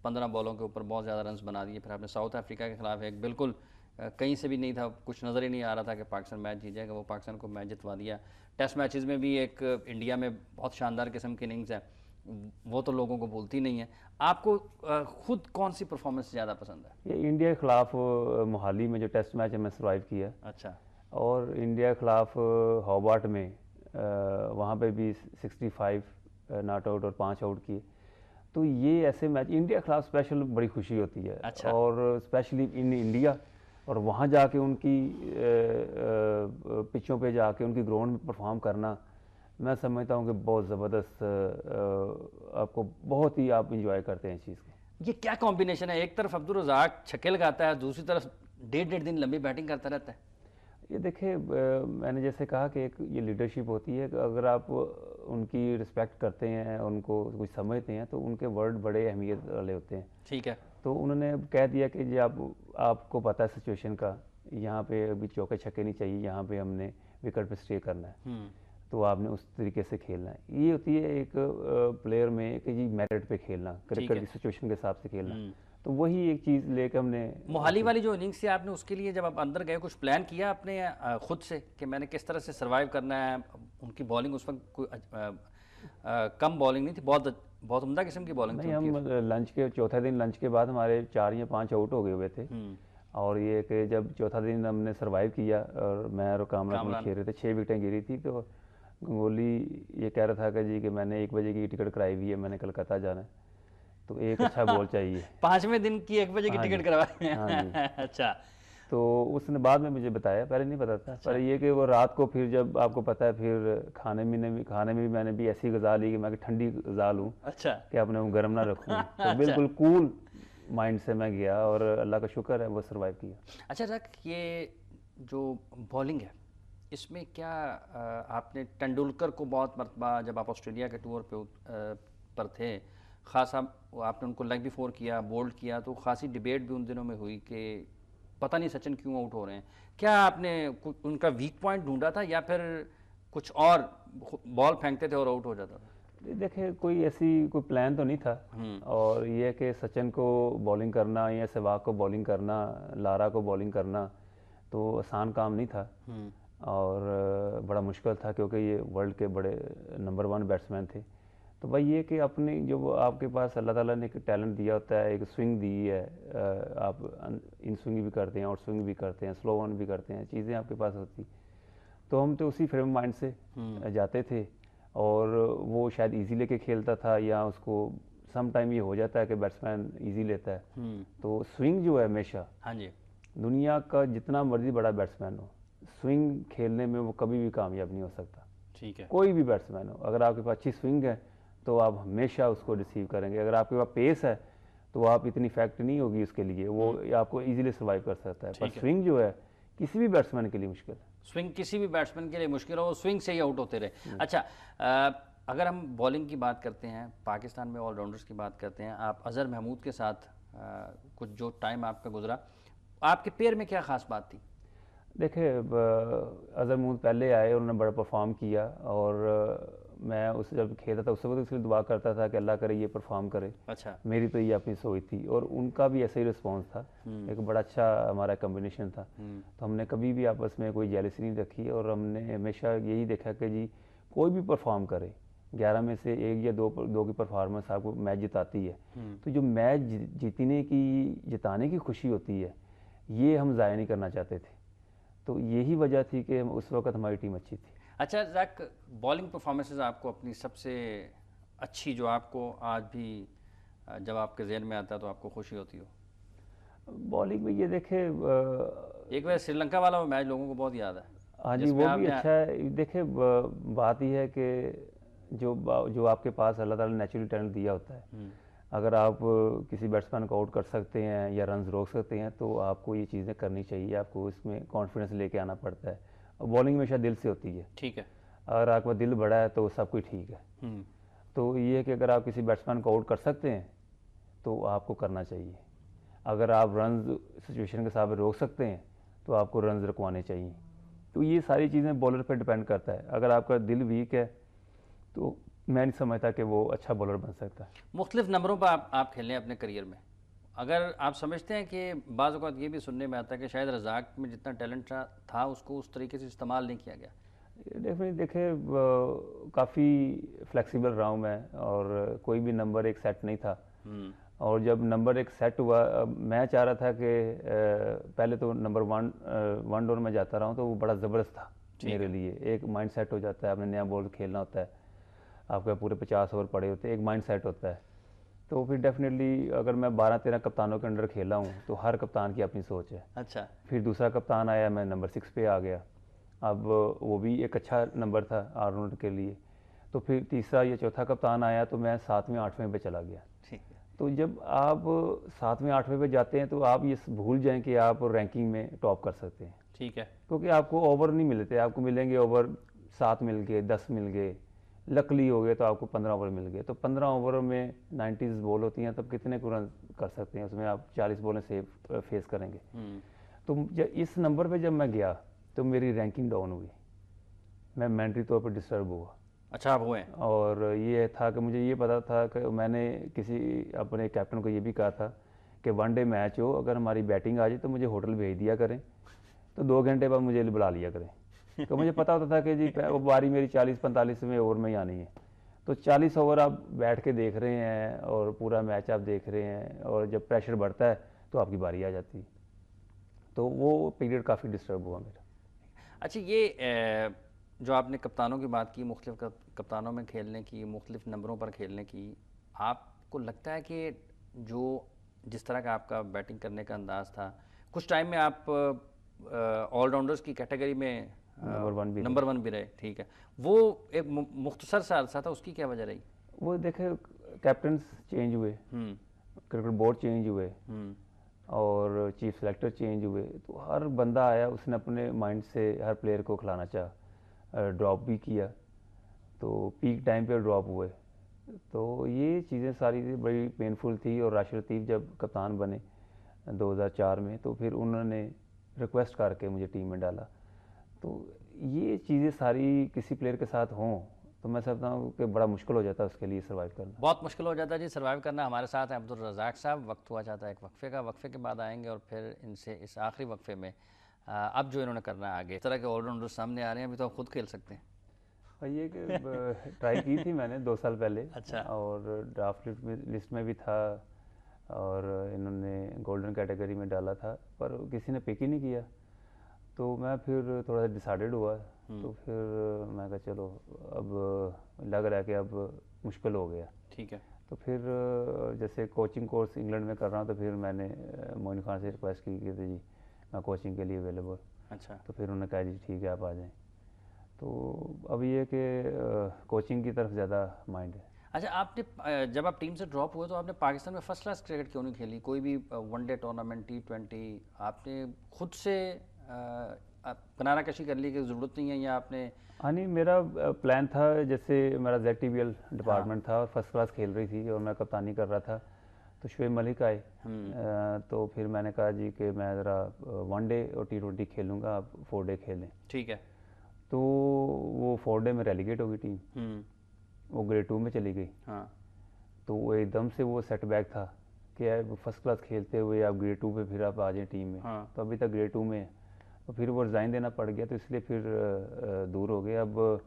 15 बॉलों के ऊपर बहुत ज़्यादा रन्स बना दिए। फिर आपने साउथ अफ्रीका के खिलाफ एक बिल्कुल कहीं से भी नहीं था, कुछ नज़र ही नहीं आ रहा था कि पाकिस्तान मैच जीत जाएगा, वो पाकिस्तान को मैच जितवा दिया। टेस्ट मैचेस में भी एक इंडिया में बहुत शानदार किस्म की इनिंग्स है, वो तो लोगों को भूलती नहीं है। आपको खुद कौन सी परफॉर्मेंस ज़्यादा पसंद है? ये इंडिया के खिलाफ मोहाली में जो टेस्ट मैच है मैं सर्वाइव किया। अच्छा। और इंडिया के खिलाफ हॉबार्ट में वहाँ पे भी 65 नॉट आउट और 5 आउट किए। तो ये ऐसे मैच इंडिया के खिलाफ स्पेशल बड़ी खुशी होती है। अच्छा। और स्पेशली इन इंडिया, और वहाँ जाके उनकी पिचों पे जाके उनकी ग्राउंड में परफॉर्म करना, मैं समझता हूँ कि बहुत ज़बरदस्त, आपको बहुत ही आप इंजॉय करते हैं इस चीज़ को। ये क्या कॉम्बिनेशन है? एक तरफ अब्दुल रज़ाक छक्के लगाता है, दूसरी तरफ 1.5 दिन लंबी बैटिंग करता रहता है। ये देखिए, मैंने जैसे कहा कि एक ये लीडरशिप होती है कि अगर आप उनकी रिस्पेक्ट करते हैं, उनको कुछ समझते हैं, तो उनके वर्ड बड़े अहमियत वाले होते हैं। ठीक है। तो उन्होंने कह दिया कि जी आपको पता है सिचुएशन का, यहाँ पे अभी चौके छक्के नहीं चाहिए, यहाँ पे हमने विकेट पे स्टे करना है, तो आपने उस तरीके से खेलना है। ये होती है एक प्लेयर में कि जी मेरिट पे खेलना, क्रिकेट की सिचुएशन के हिसाब से खेलना। तो वही एक चीज़ लेकर हमने मोहाली वाली जो इनिंग्स थी, आपने उसके लिए जब आप अंदर गए कुछ प्लान किया आपने खुद से कि मैंने किस तरह से सर्वाइव करना है? उनकी बॉलिंग उस वक्त कोई कम बॉलिंग नहीं थी, बहुत उम्दा किस्म की बॉलिंग थी। नहीं, हम लंच के चौथे दिन लंच के बाद हमारे 4 या 5 आउट हो गए हुए थे। और ये कि जब चौथा दिन हमने सर्वाइव किया और मैं और कामरान खेल रहे थे, 6 विकेटें गिरी थी, तो गंगोली ये कह रहा था कि जी कि मैंने 1 बजे की टिकट कराई हुई है, मैंने कलकत्ता जाना है। तो एक अच्छा बॉल चाहिए। 5वें दिन की 1 बजे की हाँ टिकट जी, करवाई है। हाँ जी। अच्छा। तो उसने बाद में मुझे बताया, पहले नहीं पता था। पर अच्छा। ये कि वो रात को फिर जब आपको पता है फिर खाने में भी मैंने भी ऐसी गज़ा ली कि मैं कि ठंडी गज़ा लूँ अच्छा। कि अपने वो गर्म ना रखूँ। तो अच्छा। बिल्कुल कूल माइंड से मैं गया और अल्लाह का शुक्र है वो सर्वाइव किया। अच्छा रक, ये जो बॉलिंग है इसमें क्या आपने तेंदुलकर को बहुत मरतबा जब आप ऑस्ट्रेलिया के टूर पे पर थे, ख़ास आप आपने उनको लेग भी फोर किया, बोल्ड किया, तो खासी डिबेट भी उन दिनों में हुई कि पता नहीं सचिन क्यों आउट हो रहे हैं। क्या आपने उनका वीक पॉइंट ढूंढा था या फिर कुछ और बॉल फेंकते थे और आउट हो जाता था? देखिए कोई ऐसी कोई प्लान तो नहीं था। और ये है कि सचिन को बॉलिंग करना या सहवाग को बॉलिंग करना, लारा को बॉलिंग करना तो आसान काम नहीं था। और बड़ा मुश्किल था क्योंकि ये वर्ल्ड के बड़े नंबर 1 बैट्समैन थे। तो भाई ये कि अपनी जो वो आपके पास अल्लाह ताला ने एक टैलेंट दिया होता है, एक स्विंग दी है, आप इन स्विंग भी करते हैं, आउट स्विंग भी करते हैं, स्लो वन भी करते हैं, चीज़ें आपके पास होती। तो हम तो उसी फ्रेम माइंड से जाते थे। और वो शायद इजी लेके खेलता था या उसको सम टाइम ये हो जाता है कि बैट्समैन इजी लेता है। तो स्विंग जो है हमेशा, हाँ जी, दुनिया का जितना मर्जी बड़ा बैट्समैन हो, स्विंग खेलने में वो कभी भी कामयाब नहीं हो सकता। ठीक है। कोई भी बैट्समैन हो, अगर आपके पास अच्छी स्विंग है तो आप हमेशा उसको रिसीव करेंगे। अगर आपके पास पेस है तो आप इतनी इफेक्ट नहीं होगी उसके लिए, वो आपको इजीली सर्वाइव कर सकता है। पर स्विंग जो है किसी भी बैट्समैन के लिए मुश्किल है। स्विंग किसी भी बैट्समैन के लिए मुश्किल हो, स्विंग से ही आउट होते रहे। अच्छा, अगर हम बॉलिंग की बात करते हैं, पाकिस्तान में ऑलराउंडर्स की बात करते हैं, आप अजहर महमूद के साथ कुछ जो टाइम आपका गुजरा, आपके पेयर में क्या ख़ास बात थी? देखिए अजहर महमूद पहले आए, उन्होंने बड़ा परफॉर्म किया और मैं उससे जब खेलता था उस वक्त उसके लिए दुआ करता था कि अल्लाह करे ये परफॉर्म करे। अच्छा। मेरी तो ये अपनी सोच थी और उनका भी ऐसा ही रिस्पॉन्स था। एक बड़ा अच्छा हमारा कम्बिनेशन था। तो हमने कभी भी आपस में कोई जेलसी नहीं रखी और हमने हमेशा यही देखा कि जी कोई भी परफॉर्म करे, 11 में से 1 या 2 की परफॉर्मेंस आपको मैच जिताती है। तो जो मैच जिताने की खुशी होती है, ये हम ज़ाया नहीं करना चाहते थे। तो यही वजह थी कि उस वक्त हमारी टीम अच्छी थी। अच्छा जैक, बॉलिंग परफॉर्मेंसेस आपको अपनी सबसे अच्छी जो आपको आज भी जब आपके जहन में आता है तो आपको खुशी होती हो? बॉलिंग में ये देखे एक वैसे श्रीलंका वाला वो मैच लोगों को बहुत याद है, हाँ जी जिसमें वो भी आपने अच्छा है। देखे बात यह है कि जो आपके पास अल्लाह ताला ने नेचुरल टैलेंट दिया होता है, अगर आप किसी बैट्समैन को आउट कर सकते हैं या रन्स रोक सकते हैं तो आपको ये चीज़ें करनी चाहिए। आपको इसमें कॉन्फिडेंस लेके आना पड़ता है और बॉलिंग हमेशा दिल से होती है। ठीक है। अगर आपका दिल बड़ा है तो सब कुछ ठीक है। तो ये है कि अगर आप किसी बैट्समैन को आउट कर सकते हैं तो आपको करना चाहिए। अगर आप रन्स सिचुएशन के हिसाब से रोक सकते हैं तो आपको रन्स रखवाने चाहिए। तो ये सारी चीज़ें बॉलर पर डिपेंड करता है। अगर आपका दिल वीक है तो मैं नहीं समझता कि वो अच्छा बॉलर बन सकता है। मुख्तलिफ नंबरों पर आप खेलें अपने करियर में, अगर आप समझते हैं कि बाज़ औक़ात ये भी सुनने में आता है कि शायद रज़ाक में जितना टैलेंट था उसको उस तरीके से इस्तेमाल नहीं किया गया। डेफिनेटली देखे काफ़ी फ्लेक्सिबल रहा हूँ मैं और कोई भी नंबर एक सेट नहीं था। और जब नंबर एक सेट हुआ, मैं चाह रहा था कि पहले तो नंबर 1 डाउन में जाता रहा हूँ तो वो बड़ा ज़बरदस्त था मेरे लिए। एक माइंड सेट हो जाता है, आपने नया बॉल खेलना होता है, आपके पूरे 50 ओवर पड़े होते हैं, एक माइंड सेट होता है। तो फिर डेफिनेटली अगर मैं 12-13 कप्तानों के अंडर खेला हूँ तो हर कप्तान की अपनी सोच है। अच्छा। फिर दूसरा कप्तान आया, मैं नंबर 6 पे आ गया। अब वो भी एक अच्छा नंबर था ऑलराउंडर के लिए। तो फिर तीसरा या चौथा कप्तान आया तो मैं 7वें-8वें पे चला गया। ठीक है। तो जब आप 7वें-8वें पे जाते हैं तो आप ये भूल जाएं कि आप रैंकिंग में टॉप कर सकते हैं। ठीक है। क्योंकि आपको ओवर नहीं मिलते, आपको मिलेंगे ओवर 7 मिल गए, 10 मिल गए, लकली हो गए तो आपको 15 ओवर मिल गए। तो 15 ओवर में 90s बॉल होती हैं, तब कितने को रन कर सकते हैं? उसमें आप 40 बॉलें सेव फेस करेंगे। तो इस नंबर पे जब मैं गया तो मेरी रैंकिंग डाउन हुई, मैं मेंटली तौर पर डिस्टर्ब हुआ। अच्छा, आप हुए? और ये था कि मुझे ये पता था कि मैंने किसी अपने कैप्टन को ये भी कहा था कि 1 डे मैच हो, अगर हमारी बैटिंग आ जाए तो मुझे होटल भेज दिया करें, तो 2 घंटे बाद मुझे बुला लिया करें। तो मुझे पता होता था कि जी वो बारी मेरी 40-45वें ओवर में ही आनी है। तो 40 ओवर आप बैठ के देख रहे हैं और पूरा मैच आप देख रहे हैं और जब प्रेशर बढ़ता है तो आपकी बारी आ जाती है। तो वो पीरियड काफ़ी डिस्टर्ब हुआ मेरा। अच्छा, ये जो आपने कप्तानों की बात की, मुख्तलिफ कप्तानों में खेलने की, मुख्तलिफ नंबरों पर खेलने की, आप आपको लगता है कि जो जिस तरह का आपका बैटिंग करने का अंदाज था, कुछ टाइम में आप ऑलराउंडर्स की कैटेगरी में नंबर 1 1 भी रहे, ठीक है, वो एक मुख्तसर सा अरसा था, उसकी क्या वजह रही? वो देखे कैप्टन्स चेंज हुए, क्रिकेट बोर्ड चेंज हुए और चीफ सेलेक्टर चेंज हुए, तो हर बंदा आया उसने अपने माइंड से हर प्लेयर को खिलाना चाहा, ड्रॉप भी किया, तो पीक टाइम पे ड्रॉप हुए। तो ये चीज़ें सारी बड़ी पेनफुल थी। और राशिद लतीफ़ जब कप्तान बने 2004 में, तो फिर उन्होंने रिक्वेस्ट करके मुझे टीम में डाला। तो ये चीज़ें सारी किसी प्लेयर के साथ हों तो मैं समझता हूँ कि बड़ा मुश्किल हो जाता है उसके लिए सर्वाइव करना। बहुत मुश्किल हो जाता है जी सर्वाइव करना। हमारे साथ हैं अब्दुल रज़ाक साहब। वक्त हुआ जाता है एक वक्फे का, वक्फे के बाद आएंगे और फिर इनसे इस आखिरी वक्फे में अब जो इन्होंने करना है आगे, इस तरह के ऑलराउंडर सामने आ रहे हैं, अभी तो आप खुद खेल सकते हैं। और ये कि ट्राई की थी मैंने 2 साल पहले। अच्छा। और ड्राफ्ट लिस्ट में भी था और इन्होंने गोल्डन कैटेगरी में डाला था, पर किसी ने पिक ही नहीं किया। तो मैं फिर थोड़ा सा डिसाइडेड हुआ, तो फिर मैं कहा चलो अब लग रहा है कि अब मुश्किल हो गया। ठीक है। तो फिर जैसे कोचिंग कोर्स इंग्लैंड में कर रहा हूँ, तो फिर मैंने मोइन खान से रिक्वेस्ट की कि जी मैं कोचिंग के लिए अवेलेबल। अच्छा। तो फिर उन्होंने कहा जी ठीक है आप आ जाएँ। तो अब ये कि कोचिंग की तरफ ज़्यादा माइंड है। अच्छा, आपने जब आप टीम से ड्रॉप हुए तो आपने पाकिस्तान में फर्स्ट क्लास क्रिकेट क्यों नहीं खेली? कोई भी वनडे टूर्नामेंट, T20 आपने खुद से किनारा कशी कर ली कि ज़रूरत नहीं है, या आपने? हाँ नहीं, मेरा प्लान था, जैसे मेरा ZTBL डिपार्टमेंट था और फर्स्ट क्लास खेल रही थी और मैं कप्तानी कर रहा था, तो शुएब मलिक आए। तो फिर मैंने कहा जी कि मैं ज़रा वनडे और T20 खेलूँगा, आप 4 डे खेलें। ठीक है। तो वो 4 डे में रेलीगेट हो गई टीम, वो ग्रेड 2 में चली गई। हाँ। तो वो एकदम से वो सेटबैक था कि यार फर्स्ट क्लास खेलते हुए आप ग्रेड 2 पे फिर आप आ जाएँ टीम में। हाँ। तो अभी तक ग्रेड 2 में है, तो फिर वो रिज़ाइन देना पड़ गया, तो इसलिए फिर दूर हो गए। अब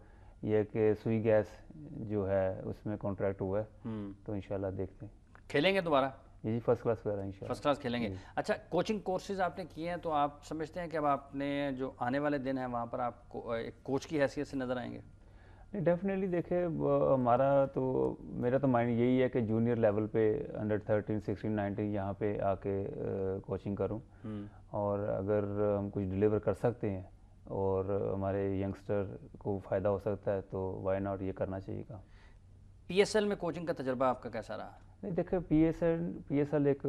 यह कि सुई गैस जो है उसमें कॉन्ट्रैक्ट हुआ है, तो इंशाल्लाह देखते हैं खेलेंगे दोबारा। ये जी फर्स्ट क्लास वगैरह इंशाल्लाह फर्स्ट क्लास खेलेंगे। अच्छा, कोचिंग कोर्सेज आपने किए हैं, तो आप समझते हैं कि अब आपने जो आने वाले दिन हैं वहाँ पर आप एक कोच की हैसियत से नज़र आएंगे? नहीं, डेफिनेटली देखे हमारा तो, मेरा तो माइंड यही है कि जूनियर लेवल पे अंडर 13, 16, 19 यहाँ पे आके कोचिंग करूँ, और अगर हम कुछ डिलीवर कर सकते हैं और हमारे यंगस्टर को फ़ायदा हो सकता है तो वाई नॉट, ये करना चाहिए काम। PSL में कोचिंग का तजर्बा आपका कैसा रहा? नहीं देखिए, PSL एक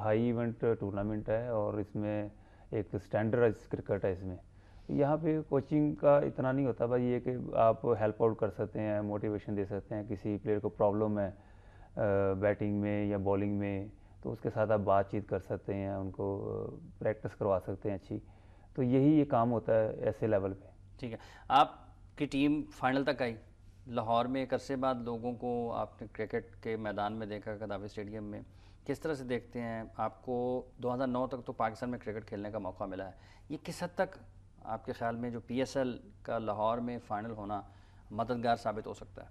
हाई इवेंट टूर्नामेंट है और इसमें एक स्टैंडर्डाइज क्रिकेट है। इसमें यहाँ पे कोचिंग का इतना नहीं होता, भाई ये कि आप हेल्प आउट कर सकते हैं, मोटिवेशन दे सकते हैं। किसी प्लेयर को प्रॉब्लम है बैटिंग में या बॉलिंग में, तो उसके साथ आप बातचीत कर सकते हैं, उनको प्रैक्टिस करवा सकते हैं अच्छी। तो यही ये काम होता है ऐसे लेवल पे। ठीक है। आपकी टीम फाइनल तक आई लाहौर में, एक अरसे बाद लोगों को आपने क्रिकेट के मैदान में देखा, कदाफी स्टेडियम में। किस तरह से देखते हैं आपको? 2009 तक तो पाकिस्तान में क्रिकेट खेलने का मौका मिला है, ये किस हद तक आपके ख्याल में जो PSL का लाहौर में फ़ाइनल होना मददगार साबित हो सकता है?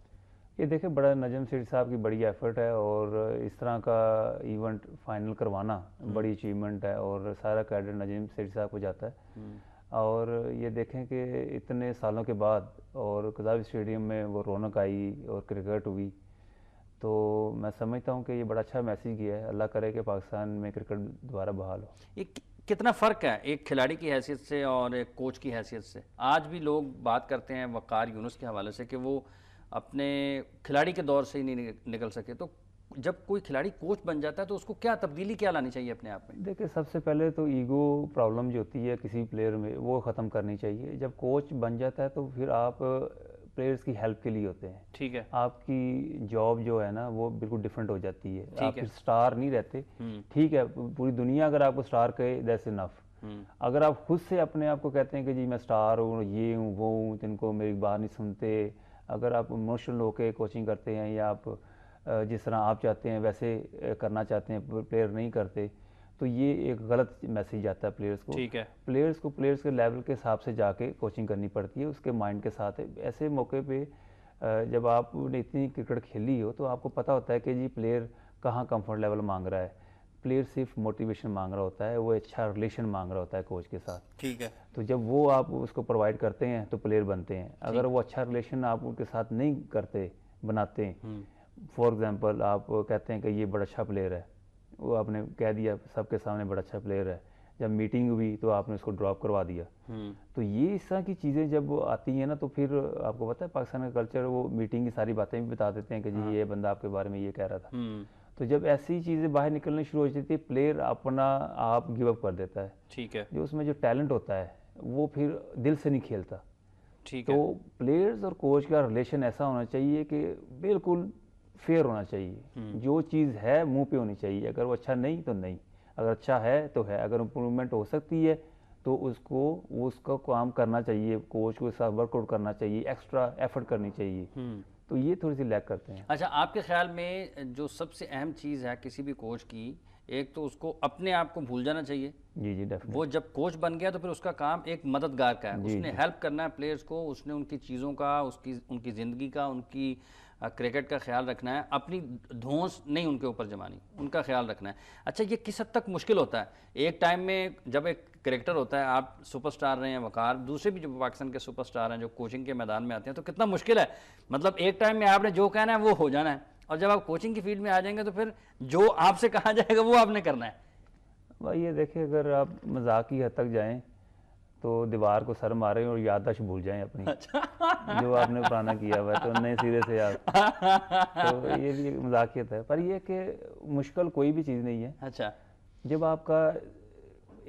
ये देखें, बड़ा नजम सेठी साहब की बड़ी एफर्ट है और इस तरह का इवेंट फाइनल करवाना बड़ी अचीवमेंट है और सारा क्रेडिट नजम सेठी साहब को जाता है। और ये देखें कि इतने सालों के बाद और कदाफी स्टेडियम में वो रौनक आई और क्रिकेट हुई, तो मैं समझता हूँ कि ये बड़ा अच्छा मैसेज किया है। अल्लाह करे कि पाकिस्तान में क्रिकेट दोबारा बहाल हो। ये कितना फ़र्क है एक खिलाड़ी की हैसियत से और एक कोच की हैसियत से? आज भी लोग बात करते हैं वक़ार यूनुस के हवाले से कि वो अपने खिलाड़ी के दौर से ही नहीं निकल सके, तो जब कोई खिलाड़ी कोच बन जाता है तो उसको क्या तब्दीली क्या लानी चाहिए अपने आप में? देखिए, सबसे पहले तो ईगो प्रॉब्लम जो होती है किसी प्लेयर में, वो ख़त्म करनी चाहिए। जब कोच बन जाता है तो फिर आप प्लेयर्स की हेल्प के लिए होते हैं। ठीक है। आपकी जॉब जो है ना वो बिल्कुल डिफरेंट हो जाती है, आप है। फिर स्टार नहीं रहते। ठीक है, पूरी दुनिया अगर आपको स्टार कहे दैट्स इनफ। अगर आप खुद से अपने आप को कहते हैं कि जी मैं स्टार हूँ, ये हूँ, वो हूँ, जिनको मेरी बात नहीं सुनते, अगर आप इमोशनल होकर कोचिंग करते हैं या आप जिस तरह आप चाहते हैं वैसे करना चाहते हैं, प्लेयर नहीं करते, तो ये एक गलत मैसेज आता है प्लेयर्स को। ठीक है। प्लेयर्स के लेवल के हिसाब से जाके कोचिंग करनी पड़ती है, उसके माइंड के साथ है। ऐसे मौके पे जब आपने इतनी क्रिकेट खेली हो तो आपको पता होता है कि जी प्लेयर कहाँ कंफर्ट लेवल मांग रहा है। प्लेयर सिर्फ मोटिवेशन मांग रहा होता है, वो अच्छा रिलेशन मांग रहा होता है कोच के साथ। ठीक है। तो जब वो आप उसको प्रोवाइड करते हैं तो प्लेयर बनते हैं। अगर वो अच्छा रिलेशन आप उनके साथ नहीं करते, बनाते हैं, फॉर एग्जांपल आप कहते हैं कि ये बड़ा अच्छा प्लेयर है, वो आपने कह दिया सबके सामने बड़ा अच्छा प्लेयर है, जब मीटिंग हुई तो आपने उसको ड्रॉप करवा दिया। तो ये इस तरह की चीज़ें जब आती हैं ना, तो फिर आपको पता है पाकिस्तान का कल्चर, वो मीटिंग की सारी बातें भी बता देते हैं कि जी ये बंदा आपके बारे में ये कह रहा था। तो जब ऐसी चीज़ें बाहर निकलनी शुरू हो जाती है, प्लेयर अपना आप गिव अप कर देता है। ठीक है। जो उसमें जो टैलेंट होता है वो फिर दिल से नहीं खेलता। ठीक तो है। प्लेयर्स और कोच का रिलेशन ऐसा होना चाहिए कि बिल्कुल फेयर होना चाहिए। जो चीज़ है मुंह पे होनी चाहिए, अगर वो अच्छा नहीं तो नहीं, अगर अच्छा है तो है, अगर इम्प्रूवमेंट हो सकती है तो उसका काम करना चाहिए, कोच को साथ वर्कआउट करना चाहिए, एक्स्ट्रा एफर्ट करनी चाहिए। तो ये थोड़ी सी लैक करते हैं। अच्छा, आपके ख्याल में जो सबसे अहम चीज़ है किसी भी कोच की, एक तो उसको अपने आप को भूल जाना चाहिए। जी जी डेफिनेट। वो जब कोच बन गया तो फिर उसका काम एक मददगार का है, जी उसने जी हेल्प करना है प्लेयर्स को, उसने उनकी चीज़ों का, उनकी ज़िंदगी का, उनकी क्रिकेट का ख्याल रखना है, अपनी धौंस नहीं उनके ऊपर जमानी, उनका ख्याल रखना है। अच्छा, ये किस हद तक मुश्किल होता है? एक टाइम में जब एक क्रिकेटर होता है, आप सुपरस्टार रहे हैं वकार, दूसरे भी जो पाकिस्तान के सुपरस्टार हैं जो कोचिंग के मैदान में आते हैं, तो कितना मुश्किल है। मतलब एक टाइम में आपने जो कहना है वो हो जाना है, और जब आप कोचिंग की फील्ड में आ जाएंगे तो फिर जो आपसे कहा जाएगा वो आपने करना है। भाई ये देखिए, अगर आप मजाक की हद तक जाएं तो दीवार को सर मारें और याददाश्त भूल जाएं अपनी। जो आपने पुराना किया हुआ है तो नए सिरे से आप तो ये भी एक मजाकियत है, पर ये कि मुश्किल कोई भी चीज़ नहीं है। अच्छा। जब आपका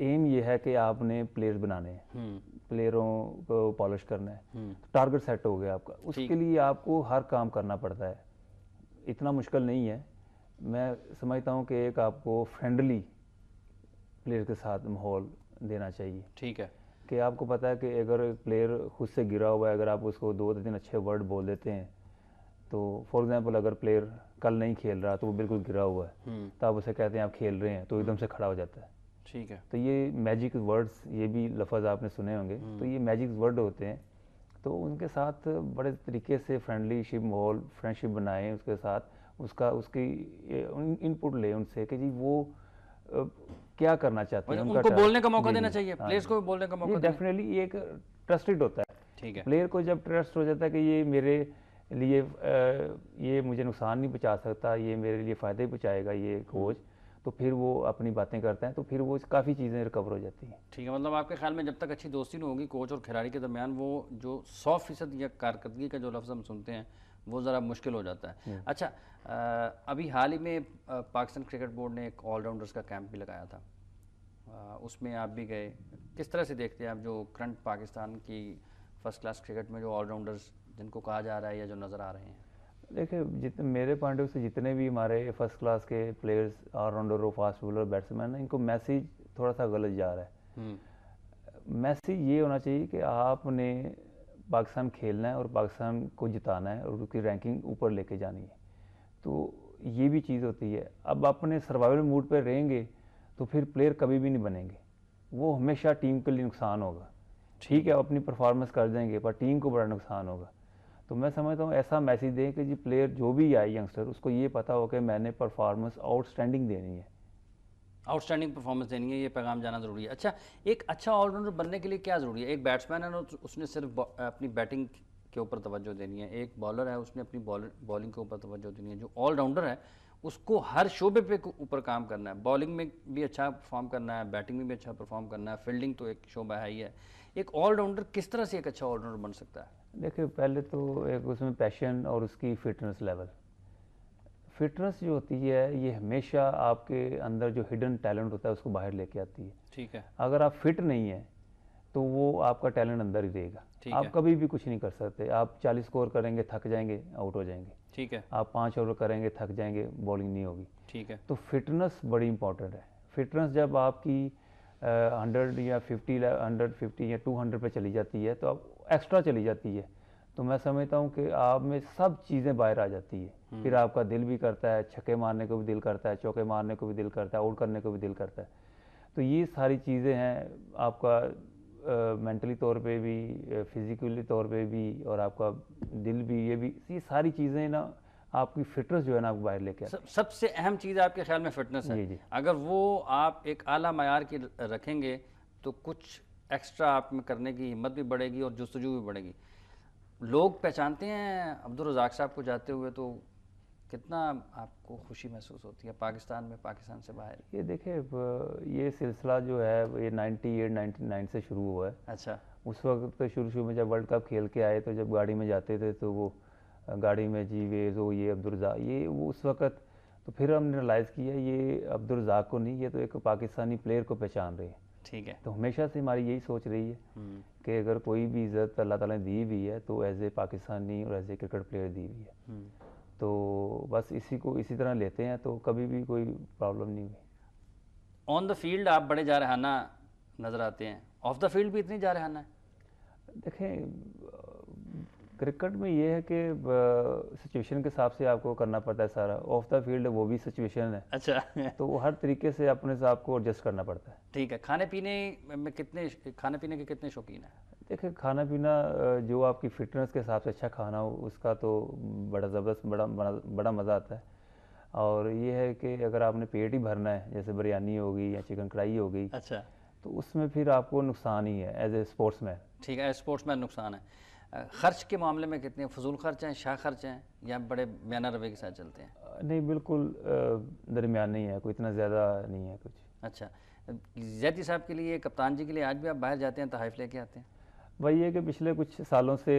एम ये है कि आपने प्लेयर्स बनाने हैं, प्लेयरों को पॉलिश करना है, तो टारगेट सेट हो गया आपका, उसके लिए आपको हर काम करना पड़ता है। इतना मुश्किल नहीं है। मैं समझता हूँ कि एक आपको फ्रेंडली प्लेयर के साथ माहौल देना चाहिए। ठीक है। कि आपको पता है कि अगर एक प्लेयर खुद से गिरा हुआ है, अगर आप उसको 2-3 अच्छे वर्ड बोल देते हैं, तो फॉर एग्जांपल अगर प्लेयर कल नहीं खेल रहा तो वो बिल्कुल गिरा हुआ है, तो आप उसे कहते हैं आप खेल रहे हैं, तो एकदम से खड़ा हो जाता है। ठीक है। तो ये मैजिक वर्ड्स, ये भी लफ्ज़ आपने सुने होंगे, तो ये मैजिक वर्ड होते हैं। तो उनके साथ बड़े तरीके से फ्रेंडलीशिप माहौल, फ्रेंडशिप बनाएं उसके साथ, उसकी इनपुट लें उनसे कि जी वो क्या करना चाहते हैं, उनको बोलने का मौका जी देना जी चाहिए, हाँ प्लेयर्स जी। को भी बोलने का मौका ये देना। डेफिनेटली एक ट्रस्टेड होता है। ठीक है। प्लेयर को जब ट्रस्ट हो जाता है कि ये मेरे लिए ये मुझे नुकसान नहीं पहुंचा सकता, ये मेरे लिए फ़ायदा ही पहुंचाएगा ये कोच, तो फिर वो अपनी बातें करते हैं, तो फिर वो काफ़ी चीज़ें रिकवर हो जाती हैं। ठीक है, मतलब आपके ख्याल में जब तक अच्छी दोस्ती नहीं होगी कोच और खिलाड़ी के दरमियान, वो जो 100% या कारकर्दगी का जो लफ्ज़ हम सुनते हैं वो ज़रा मुश्किल हो जाता है। अच्छा, अभी हाल ही में पाकिस्तान क्रिकेट बोर्ड ने एक ऑलराउंडर्स का कैंप भी लगाया था, उसमें आप भी गए। किस तरह से देखते हैं आप जो करंट पाकिस्तान की फर्स्ट क्लास क्रिकेट में जो ऑलराउंडर्स जिनको कहा जा रहा है या जो नज़र आ रहे हैं? देखिए, जितने मेरे पॉइंट ऑफ से जितने भी हमारे फर्स्ट क्लास के प्लेयर्स, ऑलराउंडर हो, फास्ट बॉलर, बैट्समैन, इनको मैसेज थोड़ा सा गलत जा रहा है। मैसेज ये होना चाहिए कि आपने पाकिस्तान खेलना है और पाकिस्तान को जिताना है और उसकी रैंकिंग ऊपर लेके जानी है। तो ये भी चीज़ होती है। अब अपने सर्वाइवल मूड पर रहेंगे तो फिर प्लेयर कभी भी नहीं बनेंगे, वो हमेशा टीम के लिए नुकसान होगा। ठीक है, अपनी परफॉर्मेंस कर देंगे पर टीम को बड़ा नुकसान होगा। तो मैं समझता हूँ ऐसा मैसेज दें कि जी प्लेयर जो भी आए यंगस्टर, उसको ये पता हो कि मैंने परफॉर्मेंस आउटस्टैंडिंग देनी है, आउटस्टैंडिंग परफॉर्मेंस देनी है, ये पैगाम जाना ज़रूरी है। अच्छा, एक अच्छा ऑलराउंडर बनने के लिए क्या ज़रूरी है? एक बैट्समैन है तो उसने सिर्फ अपनी बैटिंग के ऊपर तवज्जो देनी है, एक बॉलर है उसने अपनी बॉलिंग के ऊपर तवज्जो देनी है, जो ऑलराउंडर है उसको हर शोबे पे ऊपर काम करना है, बॉलिंग में भी अच्छा परफॉर्म करना है, बैटिंग में भी अच्छा परफॉर्म करना है, फील्डिंग तो एक शोबा है ही है। एक ऑलराउंडर किस तरह से एक अच्छा ऑलराउंडर बन सकता है? देखिए पहले तो एक उसमें पैशन और उसकी फिटनेस लेवल। फिटनेस जो होती है ये हमेशा आपके अंदर जो हिडन टैलेंट होता है उसको बाहर लेके आती है। ठीक है। अगर आप फिट नहीं है तो वो आपका टैलेंट अंदर ही रहेगा। आप कभी भी कुछ नहीं कर सकते। आप 40 स्कोर करेंगे, थक जाएंगे, आउट हो जाएंगे। ठीक है। आप 5 ओवर करेंगे, थक जाएंगे, बॉलिंग नहीं होगी। ठीक है। तो फिटनेस बड़ी इंपॉर्टेंट है। फिटनेस जब आपकी 100 या 150 या 200 पे चली जाती है तो आप एक्स्ट्रा चली जाती है, तो मैं समझता हूँ कि आप में सब चीज़ें बाहर आ जाती है। फिर आपका दिल भी करता है, छक्के मारने को भी दिल करता है, चौके मारने को भी दिल करता है, आउट करने को भी दिल करता है। तो ये सारी चीज़ें हैं, आपका मेंटली तौर पे भी, फिज़िकली तौर पे भी, और आपका दिल भी, ये सारी चीज़ें ना आपकी फिटनेस जो है ना आपको बाहर लेके आती है। सबसे अहम चीज़ आपके ख्याल में फिटनेस है। जी। अगर वो आप एक आला मायार की रखेंगे तो कुछ एक्स्ट्रा आप में करने की हिम्मत भी बढ़ेगी और जुस्तजू भी बढ़ेगी। लोग पहचानते हैं अब्दुल रज़ाक साहब को जाते हुए तो कितना आपको खुशी महसूस होती है पाकिस्तान में, पाकिस्तान से बाहर? ये देखिए ये सिलसिला जो है ये 98 99 से शुरू हुआ है। अच्छा। उस वक्त तो शुरू में जब वर्ल्ड कप खेल के आए तो जब गाड़ी में जाते थे तो वो गाड़ी में जीवेज़ हो, ये अब्दुर्रज़ाक, ये वो उस वक्त, तो फिर हमने रियलाइज़ किया ये अब्दुर्रज़ाक को नहीं, ये तो एक पाकिस्तानी प्लेयर को पहचान रहे हैं। ठीक है। तो हमेशा से हमारी यही सोच रही है कि अगर कोई भी इज़्ज़त अल्लाह ताला ने दी हुई है तो एज ए पाकिस्तानी और एज ए क्रिकेट प्लेयर दी हुई है। तो बस इसी को इसी तरह लेते हैं, तो कभी भी कोई प्रॉब्लम नहीं हुई। ऑन द फील्ड आप बड़े जारहाना नज़र आते हैं, ऑफ द फील्ड भी इतनी जारहाना है? देखें क्रिकेट में ये है कि सिचुएशन के हिसाब से आपको करना पड़ता है सारा। ऑफ द फील्ड वो भी सिचुएशन है। अच्छा। तो वो हर तरीके से अपने से आपको एडजस्ट करना पड़ता है। ठीक है। खाने पीने में खाने पीने के कितने शौकीन हैं? देखिए खाना पीना जो आपकी फिटनेस के हिसाब से अच्छा खाना हो उसका तो बड़ा ज़बरदस्त बड़ा मज़ा आता है। और ये है कि अगर आपने पेट ही भरना है, जैसे बिरयानी हो गई या चिकन कढ़ाई हो गई, अच्छा, तो उसमें फिर आपको नुकसान ही है एज ए स्पोर्ट्समैन। ठीक है, स्पोर्ट्समैन नुकसान है। खर्च के मामले में कितने फजूल खर्च हैं, शाह खर्च हैं, या बड़े बयाना रवैये के साथ चलते हैं? नहीं बिल्कुल दरमियान नहीं है, कोई इतना ज़्यादा नहीं है कुछ। अच्छा। जैदी साहब के लिए, कप्तान जी के लिए आज भी आप बाहर जाते हैं, तोहफ़े लेके आते हैं? वही है कि पिछले कुछ सालों से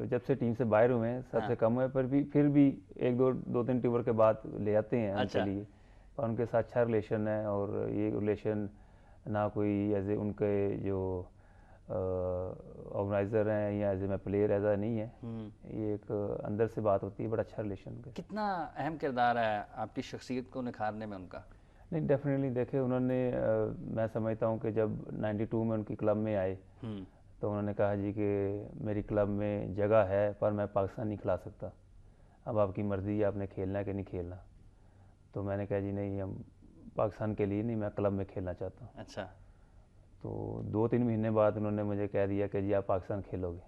जब से टीम से बाहर हुए हैं सबसे कम हुए, पर भी फिर भी एक दो तीन टूर के बाद ले आते हैं उनके लिए। और उनके साथ अच्छा रिलेशन है, और ये रिलेशन ना कोई एज ए उनके जो ऑर्गेनाइज़र हैं या एज ए मैं प्लेयर ऐसा नहीं है, ये एक अंदर से बात होती है, बड़ा अच्छा रिलेशन। कितना अहम किरदार है आपकी शख्सियत को निखारने में उनका? नहीं डेफिनेटली देखे उन्होंने मैं समझता हूँ कि जब 92 में उनकी क्लब में आए तो उन्होंने कहा जी कि मेरी क्लब में जगह है पर मैं पाकिस्तान नहीं खिला सकता, अब आपकी मर्ज़ी है आपने खेलना है कि नहीं खेलना। तो मैंने कहा जी नहीं, हम पाकिस्तान के लिए नहीं, मैं क्लब में खेलना चाहता हूँ। अच्छा। तो 2-3 महीने बाद उन्होंने मुझे कह दिया कि जी आप पाकिस्तान खेलोगे।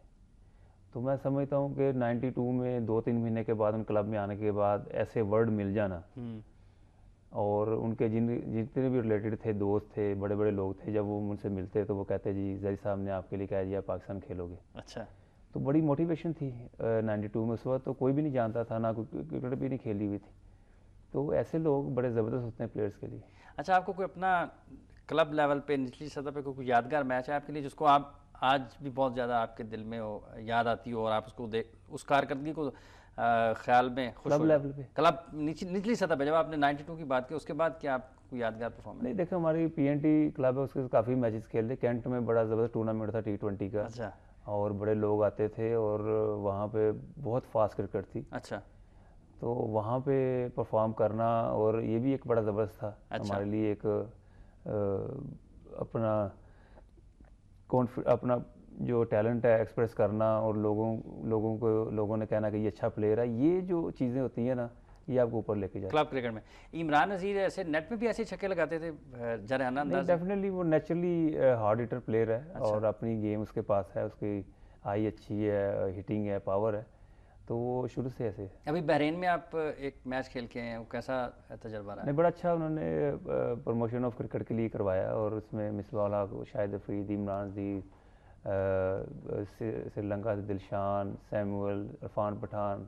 तो मैं समझता हूँ कि 92 में 2-3 महीने के बाद उन क्लब में आने के बाद ऐसे वर्ड मिल जाना, और उनके जितने भी रिलेटेड थे, दोस्त थे, बड़े बड़े लोग थे, जब वो मुझसे मिलते तो वो कहते जी जरी साहब ने आपके लिए कह दिया पाकिस्तान खेलोगे। अच्छा। तो बड़ी मोटिवेशन थी 92 में। उस वक्त तो कोई भी नहीं जानता था, ना कोई क्रिकेट भी नहीं खेली हुई थी। तो ऐसे लोग बड़े ज़बरदस्त होते हैं प्लेयर्स के लिए। अच्छा, आपको कोई अपना क्लब लेवल पे, निचली सतह पे कोई यादगार मैच है आपके लिए जिसको आप आज भी बहुत ज़्यादा आपके दिल में हो, याद आती हो, और आप उसको उस कारकर्दगी को ख्याल में खुश क्लब हो? लेवल पे, क्लब निचली सतह पे, जब आपने 92 की बात की उसके बाद क्या आपको यादगार परफॉर्मेंस? नहीं देखो हमारी PNT क्लब है, उसके काफ़ी मैचेस खेलते। कैंट में बड़ा ज़बरदस्त टूर्नामेंट था T20 का। अच्छा। और बड़े लोग आते थे, और वहाँ पे बहुत फास्ट क्रिकेट थी। अच्छा। तो वहाँ पे परफॉर्म करना, और ये भी एक बड़ा ज़बरदस्त था। अच्छा। हमारे लिए एक अपना अपना जो टैलेंट है एक्सप्रेस करना, और लोगों ने कहना कि ये अच्छा प्लेयर है, ये जो चीज़ें होती हैं ना, ये आपको ऊपर लेके जाए। क्लब क्रिकेट में इमरान नज़ीर ऐसे नेट में भी ऐसे छक्के लगाते थे जरहाना अंदाज? डेफिनेटली वो नेचुरली हार्ड हिटर प्लेयर है। अच्छा। और अपनी गेम उसके पास है, उसकी आई अच्छी है, हिटिंग है, पावर है, तो वो शुरू से ऐसे। अभी बहरीन में आप एक मैच खेल के हैं, वो कैसा तजर्बा रहा? नहीं बड़ा अच्छा, उन्होंने प्रमोशन ऑफ क्रिकेट के लिए करवाया, और उसमें मिसबाला को, शाहिद अफरीदी, इमरान नज़ीर, श्रीलंका से दिलशान, सैमुअल, इरफान पठान,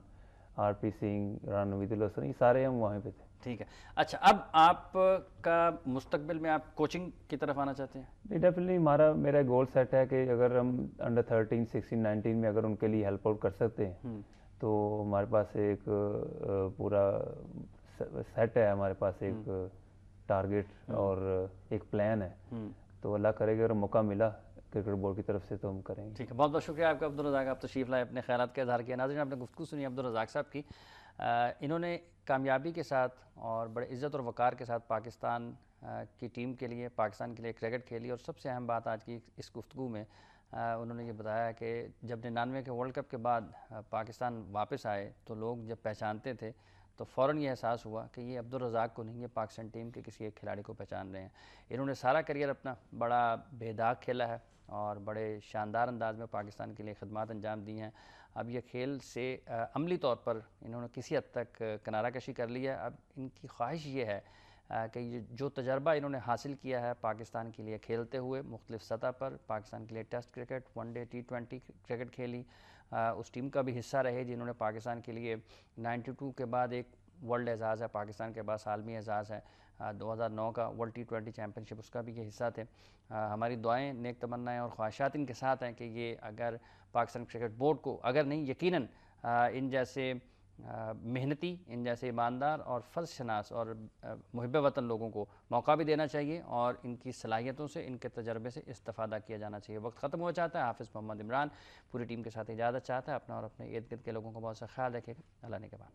RP सिंह, राना नवीदुल हसन, ये सारे हम वहाँ पे थे। ठीक है। अच्छा, अब आपका मुस्तकबिल में आप कोचिंग की तरफ आना चाहते हैं? नहीं डेफिनेटली मेरा गोल सेट है कि अगर हम अंडर 13, 16, 19 में अगर उनके लिए हेल्प आउट कर सकते हैं तो हमारे पास एक पूरा सेट है, हमारे पास एक टारगेट और एक प्लान है। तो अल्लाह करेगा अगर मौका मिला क्रिकेट बोर्ड की तरफ से तो हम करेंगे। ठीक है, बहुत बहुत शुक्रिया आपका अब्दुल रज़ाक, आप तशरीफ़ लाए, अपने ख़यालात का इज़हार किया। नाज़रीन, आपने गुफ्तगू सुनी अब्दुल रज़ाक साहब की। इन्होंने कामयाबी के साथ और बड़े इज़्ज़त और वक़ार के साथ पाकिस्तान की टीम के लिए, पाकिस्तान के लिए क्रिकेट खेली। और सबसे अहम बात आज की इस गुफ्तगू में उन्होंने ये बताया कि जब 99 के वर्ल्ड कप के बाद पाकिस्तान वापस आए तो लोग जब पहचानते थे तो फ़ौरन ये एहसास हुआ कि ये अब्दुल रज़ाक को नहीं, ये पाकिस्तान टीम के किसी एक खिलाड़ी को पहचान रहे हैं। इन्होंने सारा करियर अपना बड़ा बेदाग खेला है और बड़े शानदार अंदाज में पाकिस्तान के लिए खदमात अंजाम दी हैं। अब ये खेल से अमली तौर पर इन्होंने किसी हद तक किनारा कशी कर लिया। अब इनकी ख्वाहिश ये है कि ये जो तजर्बा इन्होंने हासिल किया है पाकिस्तान के लिए खेलते हुए मुख्तलिफ़ सतह पर, पाकिस्तान के लिए test cricket, one day, T20 cricket खेली, उस टीम का भी हिस्सा रहे जिन्होंने पाकिस्तान के लिए 92 के बाद एक वर्ल्ड एजाज़ है पाकिस्तान के पास, आलमी एजाज़ है 2009 का वर्ल्ड T20 चैम्पियनशिप, उसका भी ये हिस्सा थे। हमारी दुआएं, नेक तमन्नाएं और ख्वाहिशात इनके साथ हैं कि ये अगर पाकिस्तान क्रिकेट बोर्ड को, अगर नहीं यकीनन इन जैसे मेहनती, इन जैसे ईमानदार और फ़र्ज़शनास और मुहिब वतन लोगों को मौका भी देना चाहिए और इनकी सलाहियतों से, इनके तजर्बे से इस्तेफ़ादा किया जाना चाहिए। वक्त ख़त्म हो जाता है। हाफ़िज़ मोहम्मद इमरान पूरी टीम के साथ इजाज़त चाहता है। अपना और अपने इर्द गिर्द के लोगों का बहुत सा ख्याल रखेगा। अल्लाह ने के बाद।